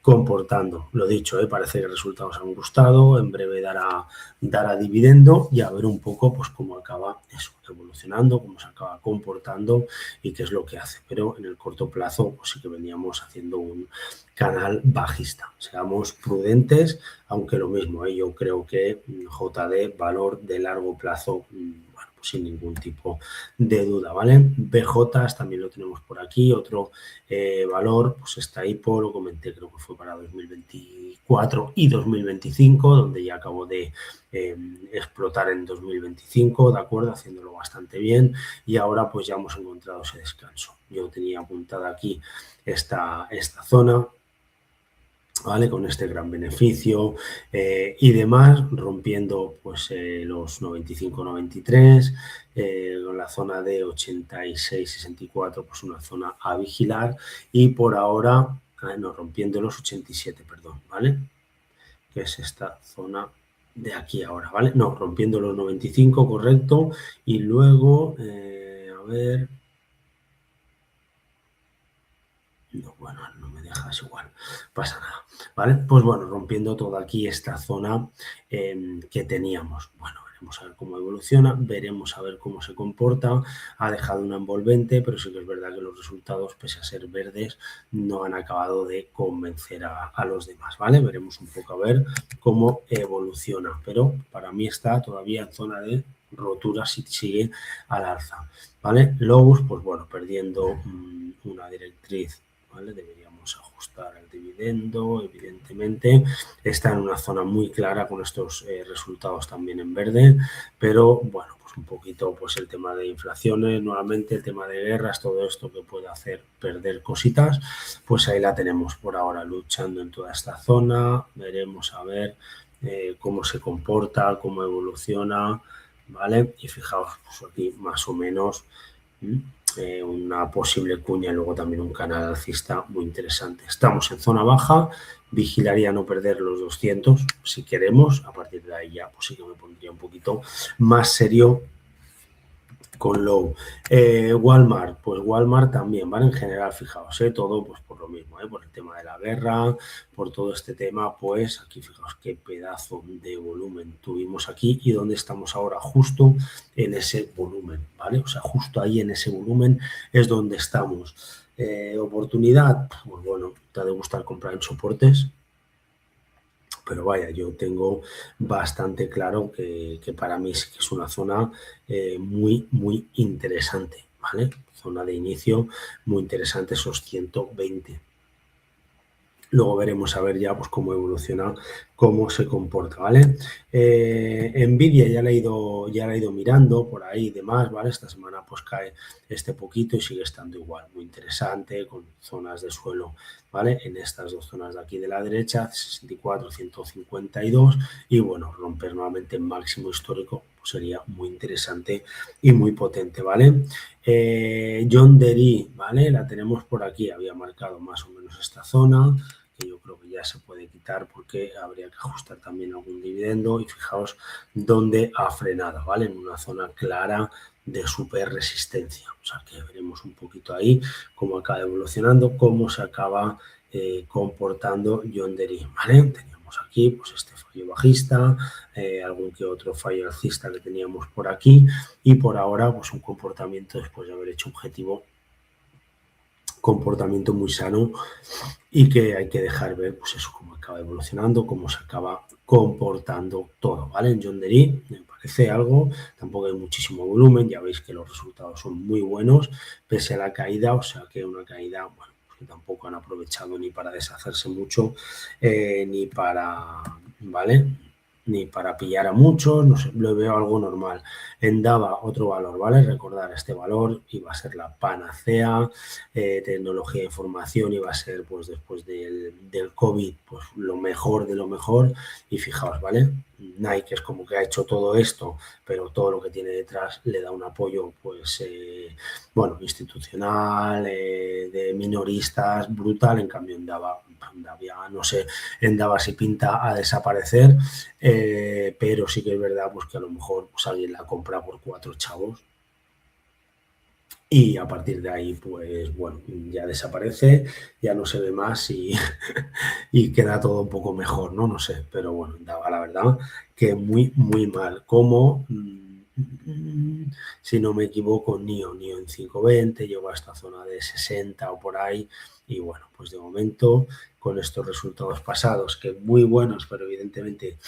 comportando. Lo dicho, parece que los resultados han gustado, en breve dará dividendo y a ver un poco pues cómo acaba eso, evolucionando, cómo se acaba comportando y qué es lo que hace. Pero en el corto plazo pues sí que veníamos haciendo un canal bajista. Seamos prudentes, aunque lo mismo, yo creo que JD, valor de largo plazo, bueno, pues sin ningún tipo de duda, ¿vale? BJ también lo tenemos por aquí, otro valor, pues está ahí, lo comenté, creo que fue para 2024 y 2025, donde ya acabó de explotar en 2025, ¿de acuerdo? Haciéndolo bastante bien y ahora pues ya hemos encontrado ese descanso. Yo tenía apuntada aquí esta zona, ¿vale? Con este gran beneficio y demás, rompiendo pues los 95-93, con la zona de 86-64, pues una zona a vigilar y por ahora, no, rompiendo los 87, perdón, ¿vale? Que es esta zona de aquí ahora, ¿vale? No, rompiendo los 95, correcto, y luego, a ver... No, bueno, no me dejas igual, pasa nada, ¿vale? Pues bueno, rompiendo toda aquí esta zona que teníamos. Bueno, veremos a ver cómo evoluciona, veremos a ver cómo se comporta. Ha dejado una envolvente, pero sí que es verdad que los resultados, pese a ser verdes, no han acabado de convencer a los demás, ¿vale? Veremos un poco a ver cómo evoluciona, pero para mí está todavía en zona de rotura si sigue al alza, ¿vale? Lows, pues bueno, perdiendo una directriz, ¿vale? Deberíamos ajustar el dividendo, evidentemente. Está en una zona muy clara con estos resultados también en verde, pero bueno, pues un poquito pues el tema de inflaciones, nuevamente el tema de guerras, todo esto que puede hacer perder cositas, pues ahí la tenemos por ahora luchando en toda esta zona. Veremos a ver cómo se comporta, cómo evoluciona, ¿vale? Y fijaos, pues aquí más o menos una posible cuña y luego también un canal alcista muy interesante. Estamos en zona baja, vigilaría no perder los 200 si queremos, a partir de ahí ya pues sí que me pondría un poquito más serio con low. Walmart, pues Walmart también, ¿vale? En general, fijaos, todo pues por lo mismo, por el tema de la guerra, por todo este tema, pues aquí fijaos qué pedazo de volumen tuvimos aquí y dónde estamos ahora, justo en ese volumen, ¿vale? O sea, justo ahí en ese volumen es donde estamos. Oportunidad, pues bueno, te ha de gustar comprar en soportes, pero vaya, yo tengo bastante claro que para mí sí que es una zona muy, muy interesante, ¿vale? Zona de inicio muy interesante, esos 120. Luego veremos a ver ya pues cómo evoluciona, cómo se comporta, ¿vale? Nvidia ya la he ido mirando por ahí y demás, ¿vale? Esta semana pues cae este poquito y sigue estando igual, muy interesante, con zonas de suelo, ¿vale? En estas dos zonas de aquí de la derecha, 64, 152 y bueno, romper nuevamente el máximo histórico pues sería muy interesante y muy potente, ¿vale? John Deere, ¿vale? La tenemos por aquí, había marcado más o menos esta zona, que yo creo que ya se puede quitar porque habría que ajustar también algún dividendo y fijaos dónde ha frenado, ¿vale? En una zona clara de super resistencia. O sea que veremos un poquito ahí cómo acaba evolucionando, cómo se acaba comportando John Deere, ¿vale? Teníamos aquí pues este fallo bajista, algún que otro fallo alcista que teníamos por aquí y por ahora pues un comportamiento después de haber hecho objetivo, comportamiento muy sano y que hay que dejar ver pues eso, cómo acaba evolucionando, cómo se acaba comportando todo, ¿vale? En John Deere me parece algo, tampoco hay muchísimo volumen, ya veis que los resultados son muy buenos pese a la caída, o sea que una caída, bueno, pues que tampoco han aprovechado ni para deshacerse mucho, ni para, ¿vale? Ni para pillar a muchos, no sé, lo veo algo normal. En DAVA, otro valor, ¿vale? Recordar, este valor iba a ser la panacea, tecnología de información iba a ser, pues después del COVID, pues lo mejor de lo mejor. Y fijaos, ¿vale? Nike es como que ha hecho todo esto, pero todo lo que tiene detrás le da un apoyo, pues, bueno, institucional, de minoristas, brutal. En cambio, en DAVA, no sé, en DAVA si pinta a desaparecer, pero sí que es verdad pues que a lo mejor pues alguien la compra por 4 chavos y a partir de ahí, pues bueno, ya desaparece, ya no se ve más y, y queda todo un poco mejor, ¿no? No sé, pero bueno, daba la verdad que muy, muy mal. Como, si no me equivoco, NIO en 520, llegó a esta zona de 60 o por ahí, y bueno, pues de momento, con estos resultados pasados, que muy buenos, pero evidentemente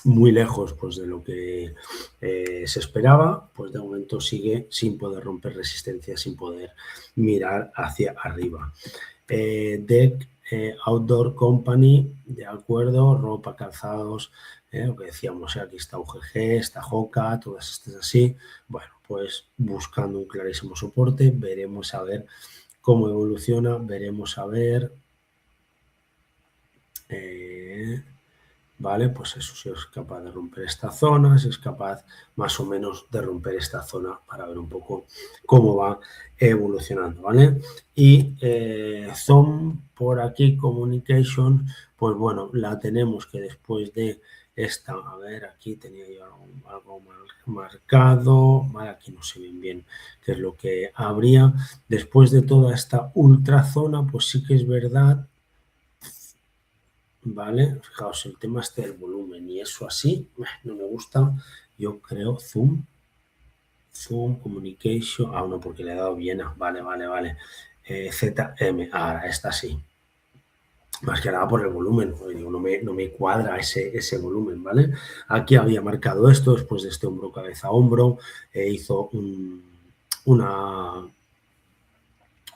muy lejos pues, de lo que se esperaba, pues de momento sigue sin poder romper resistencia, sin poder mirar hacia arriba. Deck Outdoor Company, de acuerdo, ropa, calzados, lo que decíamos, aquí está UGG, está Hoka, todas estas así. Bueno, pues buscando un clarísimo soporte, veremos a ver cómo evoluciona, veremos a ver... ¿vale? Pues eso, si es capaz de romper esta zona, si es capaz más o menos de romper esta zona para ver un poco cómo va evolucionando, ¿vale? Y Zoom por aquí, Communication, pues bueno, la tenemos que después de esta, a ver, aquí tenía yo algo marcado, vale, aquí no sé bien qué es lo que habría. Después de toda esta ultra zona, pues sí que es verdad. ¿Vale? Fijaos, el tema este del volumen y eso así, no me gusta. Yo creo Zoom Communication, no, porque le he dado Viena, vale. ZM, ahora esta sí. Más que nada por el volumen, digo, no me cuadra ese volumen, ¿vale? Aquí había marcado esto, después de este hombro, cabeza, hombro, hizo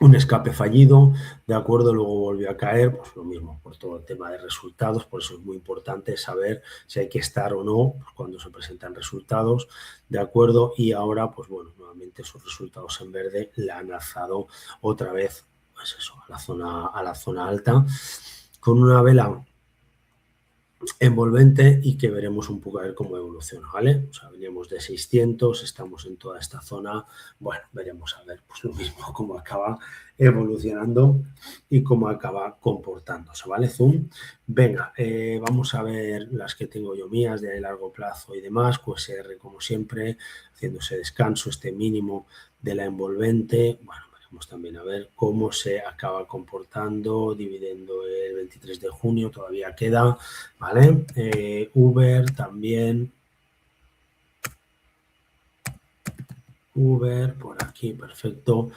un escape fallido, de acuerdo, luego volvió a caer, pues lo mismo, por todo el tema de resultados, por eso es muy importante saber si hay que estar o no pues cuando se presentan resultados, de acuerdo, y ahora, pues bueno, nuevamente esos resultados en verde la han alzado otra vez, pues eso, a la zona alta, con una vela envolvente y que veremos un poco a ver cómo evoluciona, ¿vale? O sea, veníamos de 600, estamos en toda esta zona, bueno, veremos a ver pues lo mismo, cómo acaba evolucionando y cómo acaba comportándose, ¿vale? Zoom. Venga, vamos a ver las que tengo yo mías de largo plazo y demás, QSR como siempre, haciéndose descanso, este mínimo de la envolvente, bueno, vamos también a ver cómo se acaba comportando, dividiendo el 23 de junio, todavía queda, ¿vale? Uber también. Uber, por aquí, perfecto.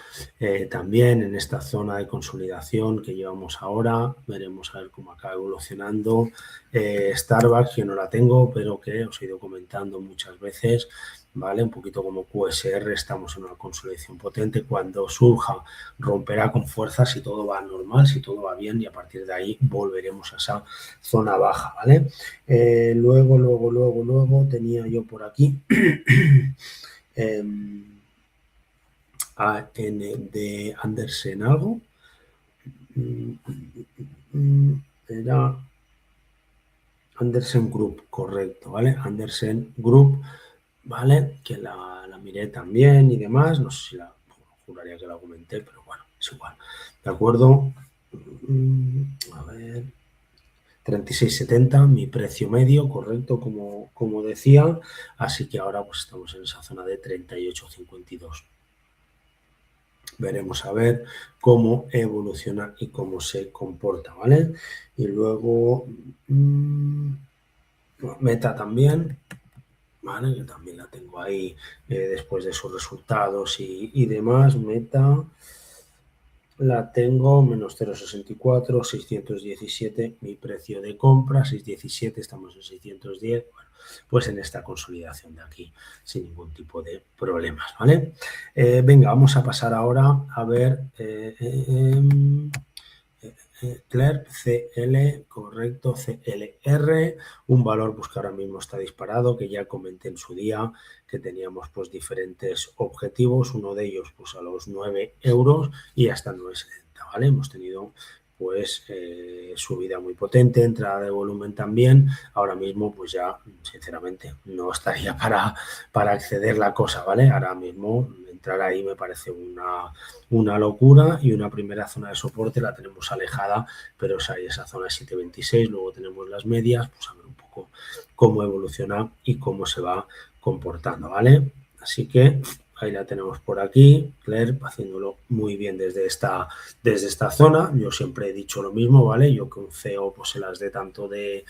También en esta zona de consolidación que llevamos ahora, veremos a ver cómo acaba evolucionando. Starbucks, que no la tengo, pero que os he ido comentando muchas veces, ¿vale? Un poquito como QSR, estamos en una consolidación potente. Cuando surja, romperá con fuerza si todo va normal, si todo va bien, y a partir de ahí volveremos a esa zona baja, ¿vale? Luego tenía yo por aquí de Andersen algo. Era Andersen Group, correcto, ¿vale? Andersen Group, ¿vale? Que la miré también y demás. No sé si juraría que la comenté, pero bueno, es igual. ¿De acuerdo? A ver. 36,70, mi precio medio, correcto, como decía. Así que ahora pues estamos en esa zona de 38,52. Veremos a ver cómo evoluciona y cómo se comporta, ¿vale? Y luego Meta también, ¿vale? Que también la tengo ahí después de sus resultados y demás. Meta la tengo menos 0,64, 617 mi precio de compra, 617, estamos en 610, bueno, pues en esta consolidación de aquí sin ningún tipo de problemas, ¿vale? Venga, vamos a pasar ahora a ver CLER, CL, correcto, CLR, un valor pues que ahora mismo está disparado, que ya comenté en su día que teníamos pues diferentes objetivos, uno de ellos pues a los 9 euros y hasta 9,70, ¿vale? Hemos tenido pues subida muy potente, entrada de volumen también, ahora mismo pues ya sinceramente no estaría para acceder la cosa, ¿vale? Ahora mismo entrar ahí me parece una locura y una primera zona de soporte la tenemos alejada, pero es ahí esa zona de 7,26, luego tenemos las medias, pues a ver un poco cómo evoluciona y cómo se va comportando, ¿vale? Así que ahí la tenemos por aquí, Claire haciéndolo muy bien desde esta zona. Yo siempre he dicho lo mismo, ¿vale? Yo que un CEO pues se las dé tanto de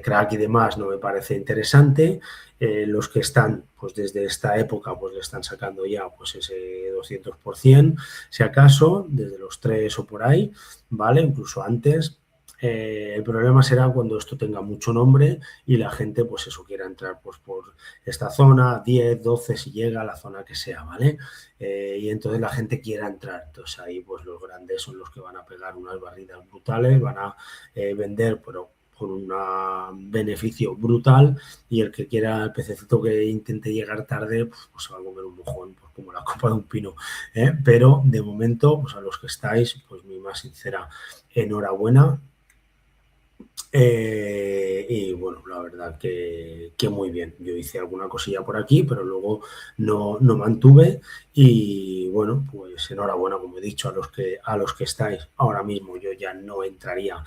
crack y demás no me parece interesante. Los que están pues desde esta época pues le están sacando ya pues ese 200%, si acaso, desde los 3 o por ahí, ¿vale? Incluso antes. El problema será cuando esto tenga mucho nombre y la gente, pues eso, quiera entrar pues por esta zona, 10, 12, si llega a la zona que sea, ¿vale? Y entonces la gente quiera entrar. Entonces ahí, pues los grandes son los que van a pegar unas barridas brutales, van a vender, pero con un beneficio brutal, y el que quiera, el pececito que intente llegar tarde, pues se va a comer un mojón, pues como la copa de un pino. Pero de momento, pues a los que estáis, pues mi más sincera enhorabuena. Y bueno, la verdad que muy bien. Yo hice alguna cosilla por aquí, pero luego no mantuve. Y bueno, pues enhorabuena, como he dicho, a los que estáis ahora mismo. Yo ya no entraría,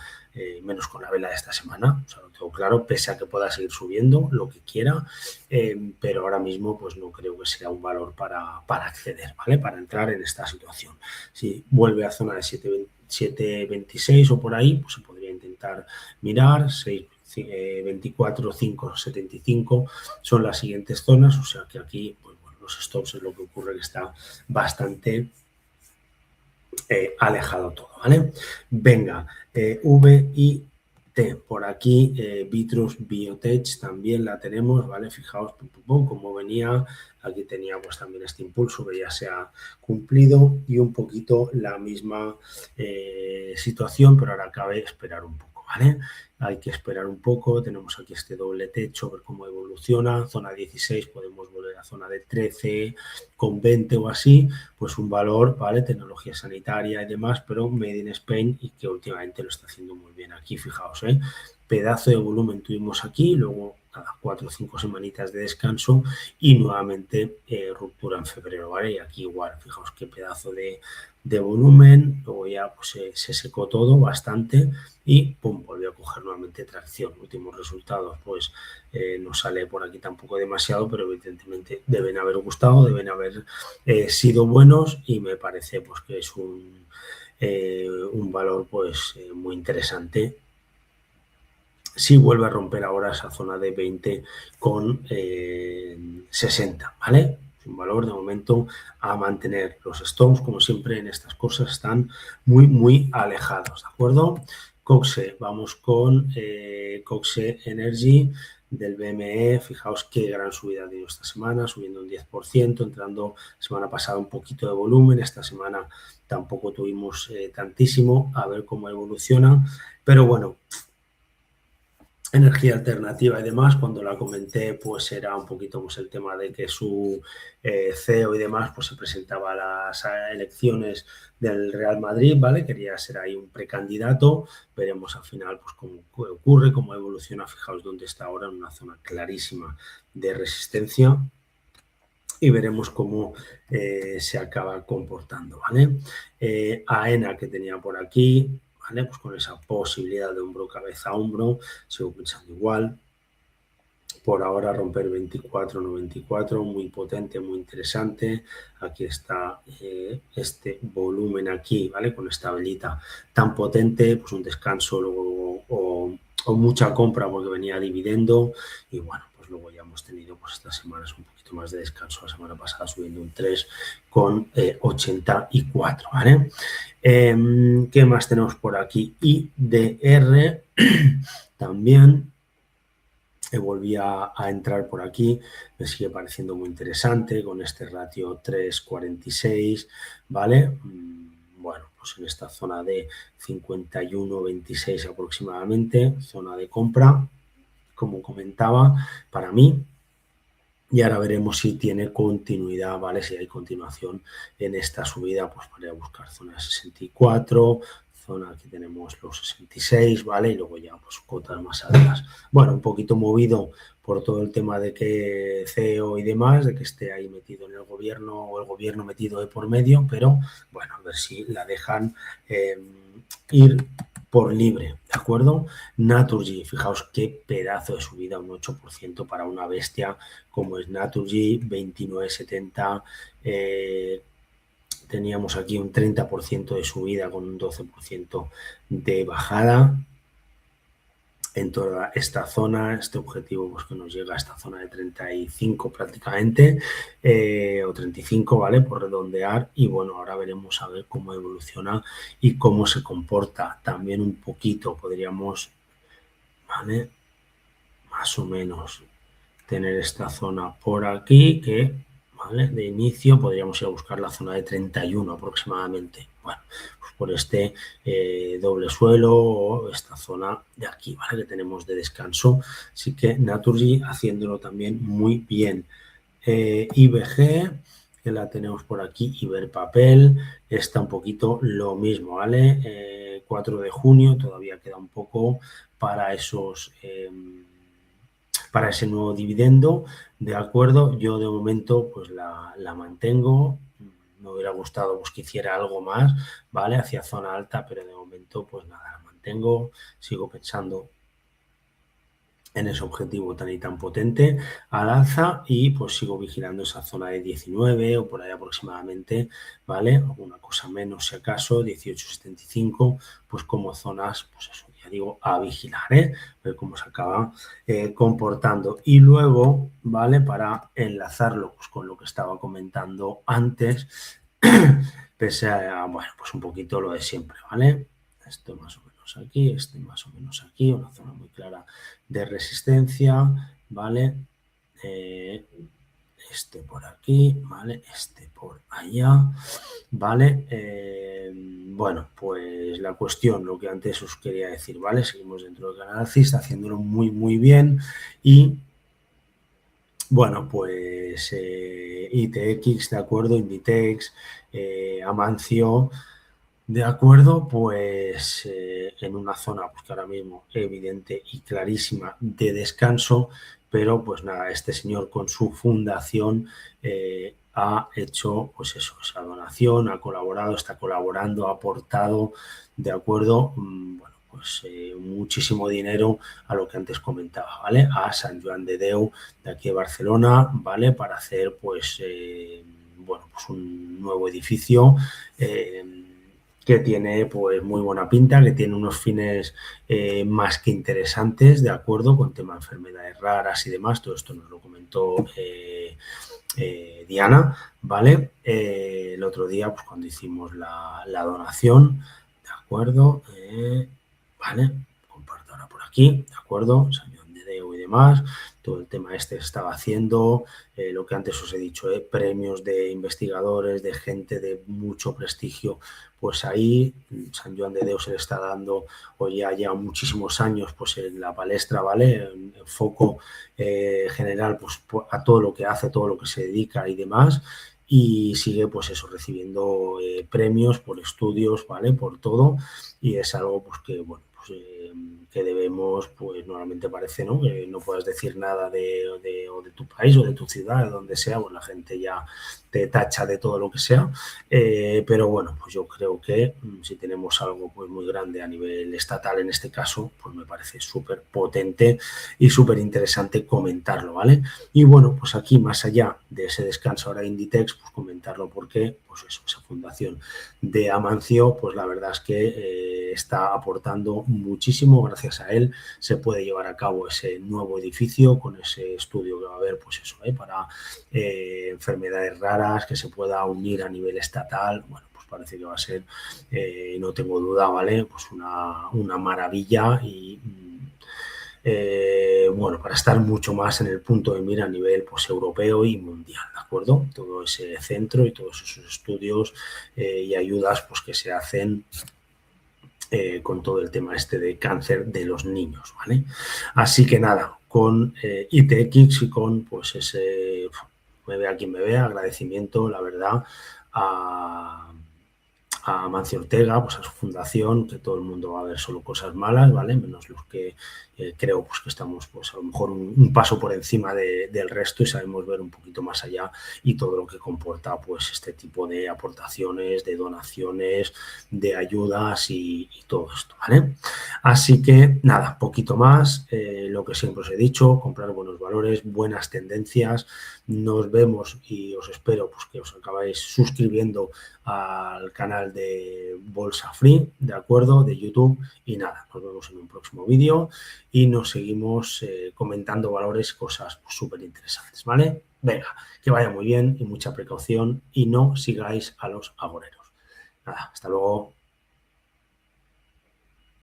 menos con la vela de esta semana. O sea, lo tengo claro, pese a que pueda seguir subiendo lo que quiera. Pero ahora mismo, pues no creo que sea un valor para acceder, ¿vale? Para entrar en esta situación. Si vuelve a zona de 7.26 o por ahí, pues se podría intentar mirar. 24, 5, 75 son las siguientes zonas, o sea que aquí pues, bueno, los stops es lo que ocurre, que está bastante alejado todo, ¿vale? Venga, VIT, por aquí, Vitrus Biotech también la tenemos, ¿vale? Fijaos cómo venía, aquí tenía pues también este impulso que ya se ha cumplido y un poquito la misma situación, pero ahora cabe esperar un poco, ¿vale? Hay que esperar un poco, tenemos aquí este doble techo, ver cómo evoluciona, zona 16, podemos volver a zona de 13 con 20 o así, pues un valor, ¿vale? Tecnología sanitaria y demás, pero made in Spain y que últimamente lo está haciendo muy bien aquí, fijaos, pedazo de volumen tuvimos aquí, luego cada 4 o 5 semanitas de descanso y nuevamente ruptura en febrero, ¿vale? Y aquí igual, fijaos qué pedazo de volumen, luego ya pues, se secó todo bastante y pum, volvió a coger nuevamente tracción. Últimos resultados, pues no sale por aquí tampoco demasiado, pero evidentemente deben haber gustado, deben haber sido buenos y me parece pues que es un valor pues muy interesante. Si vuelve a romper ahora esa zona de 20 con 60, ¿vale? Es un valor de momento a mantener. Los stops, como siempre en estas cosas, están muy, muy alejados, ¿de acuerdo? Coxe, vamos con Coxe Energy del BME. Fijaos qué gran subida ha tenido esta semana, subiendo un 10%, entrando semana pasada un poquito de volumen, esta semana tampoco tuvimos tantísimo, a ver cómo evoluciona, pero bueno, energía alternativa y demás, cuando la comenté, pues era un poquito pues, el tema de que su CEO y demás pues se presentaba a las elecciones del Real Madrid, ¿vale? Quería ser ahí un precandidato, veremos al final pues cómo ocurre, cómo evoluciona, fijaos dónde está ahora, en una zona clarísima de resistencia y veremos cómo se acaba comportando, ¿vale? AENA que tenía por aquí, ¿vale? Pues con esa posibilidad de hombro, cabeza a hombro, sigo pensando igual. Por ahora romper 24.94, muy potente, muy interesante. Aquí está este volumen aquí, ¿vale? Con esta velita tan potente, pues un descanso luego o mucha compra porque venía dividendo y bueno, pues luego ya hemos tenido pues estas semanas un poquito más de descanso. La semana pasada subiendo un 3,84, ¿vale? ¿Qué más tenemos por aquí? IDR también volví a entrar por aquí, me sigue pareciendo muy interesante con este ratio 3,46, ¿vale? Bueno, pues en esta zona de 51,26 aproximadamente, zona de compra, como comentaba, para mí. Y ahora veremos si tiene continuidad, ¿vale? Si hay continuación en esta subida, pues para buscar zona 64, zona, aquí tenemos los 66, ¿vale? Y luego ya pues cotas más altas. Bueno, un poquito movido por todo el tema de que CEO y demás, de que esté ahí metido en el gobierno o el gobierno metido de por medio, pero bueno, a ver si la dejan ir por libre, ¿de acuerdo? Naturgy, fijaos qué pedazo de subida, un 8% para una bestia como es Naturgy, 29,70. Teníamos aquí un 30% de subida con un 12% de bajada en toda esta zona. Este objetivo pues que nos llega a esta zona de 35 prácticamente, o 35, ¿vale? Por redondear. Y bueno, ahora veremos a ver cómo evoluciona y cómo se comporta. También un poquito podríamos, ¿vale? Más o menos tener esta zona por aquí que, ¿vale? De inicio podríamos ir a buscar la zona de 31 aproximadamente. Bueno, pues por este doble suelo o esta zona de aquí, ¿vale? Que tenemos de descanso. Así que Naturgy haciéndolo también muy bien. IBG, que la tenemos por aquí, Iberpapel, está un poquito lo mismo, ¿vale? 4 de junio, todavía queda un poco para esos... para ese nuevo dividendo, ¿de acuerdo? Yo de momento pues la mantengo, me hubiera gustado pues que hiciera algo más, ¿vale? Hacia zona alta, pero de momento pues nada, la mantengo, sigo pensando en ese objetivo tan y tan potente al alza y pues sigo vigilando esa zona de 19 o por ahí aproximadamente, ¿vale? Alguna cosa menos si acaso, 18,75, pues como zonas, pues eso, ya digo, a vigilar, ver cómo se acaba comportando. Y luego, ¿vale? Para enlazarlo pues, con lo que estaba comentando antes, pese a, bueno, pues un poquito lo de siempre, ¿vale? Esto más o menos aquí, este más o menos aquí, una zona muy clara de resistencia, ¿vale? Este por aquí, ¿vale? Este por allá, ¿vale? Bueno, pues la cuestión, lo que antes os quería decir, ¿vale? Seguimos dentro del canal alcista, haciéndolo muy, muy bien y, bueno, pues ITX, ¿de acuerdo? Inditex, Amancio, de acuerdo, pues en una zona pues, que ahora mismo evidente y clarísima de descanso, pero pues nada, este señor con su fundación ha hecho pues eso, esa donación, ha colaborado, está colaborando, ha aportado, de acuerdo, bueno, pues muchísimo dinero a lo que antes comentaba, ¿vale? A Sant Joan de Déu de aquí de Barcelona, ¿vale? Para hacer pues, bueno, pues un nuevo edificio que tiene pues muy buena pinta, que tiene unos fines más que interesantes, de acuerdo, con tema de enfermedades raras y demás. Todo esto nos lo comentó Diana, ¿vale? El otro día, pues cuando hicimos la donación, de acuerdo, ¿vale? Comparto ahora por aquí, de acuerdo, San Joan de Déu y demás. Todo el tema este se estaba haciendo, lo que antes os he dicho, premios de investigadores, de gente de mucho prestigio, pues ahí Sant Joan de Déu se le está dando hoy ya muchísimos años pues en la palestra, ¿vale? En foco general pues a todo lo que hace, todo lo que se dedica y demás, y sigue pues eso, recibiendo premios por estudios, ¿vale? Por todo, y es algo pues que, bueno, pues que debemos, pues normalmente parece, ¿no? Que no puedas decir nada de tu país o de tu ciudad, de donde sea, pues la gente ya te tacha de todo lo que sea, pero bueno, pues yo creo que si tenemos algo pues muy grande a nivel estatal en este caso, pues me parece súper potente y súper interesante comentarlo, ¿vale? Y bueno, pues aquí más allá de ese descanso ahora de Inditex, pues comentarlo porque, pues eso, esa fundación de Amancio, pues la verdad es que está aportando muchísimo. Gracias a él se puede llevar a cabo ese nuevo edificio con ese estudio que va a haber, pues eso, para enfermedades raras, que se pueda unir a nivel estatal. Bueno, pues parece que va a ser, no tengo duda, ¿vale? Pues una maravilla y bueno, para estar mucho más en el punto de mira a nivel pues, europeo y mundial, ¿de acuerdo? Todo ese centro y todos esos estudios y ayudas pues, que se hacen con todo el tema este de cáncer de los niños, ¿vale? Así que nada, con ITX y con pues me vea quien me vea, agradecimiento, la verdad, a a Mancio Ortega, pues a su fundación, que todo el mundo va a ver solo cosas malas, ¿vale? Menos los que creo pues que estamos pues a lo mejor un paso por encima del resto y sabemos ver un poquito más allá y todo lo que comporta pues este tipo de aportaciones, de donaciones, de ayudas y todo esto, ¿vale? Así que nada, poquito más, lo que siempre os he dicho, comprar buenos valores, buenas tendencias. Nos vemos y os espero pues que os acabáis suscribiendo al canal de Bolsa Free, ¿de acuerdo? De YouTube. Y nada, nos vemos en un próximo vídeo y nos seguimos comentando valores, cosas súper interesantes, ¿vale? Venga, que vaya muy bien y mucha precaución y no sigáis a los agoreros. Nada, hasta luego.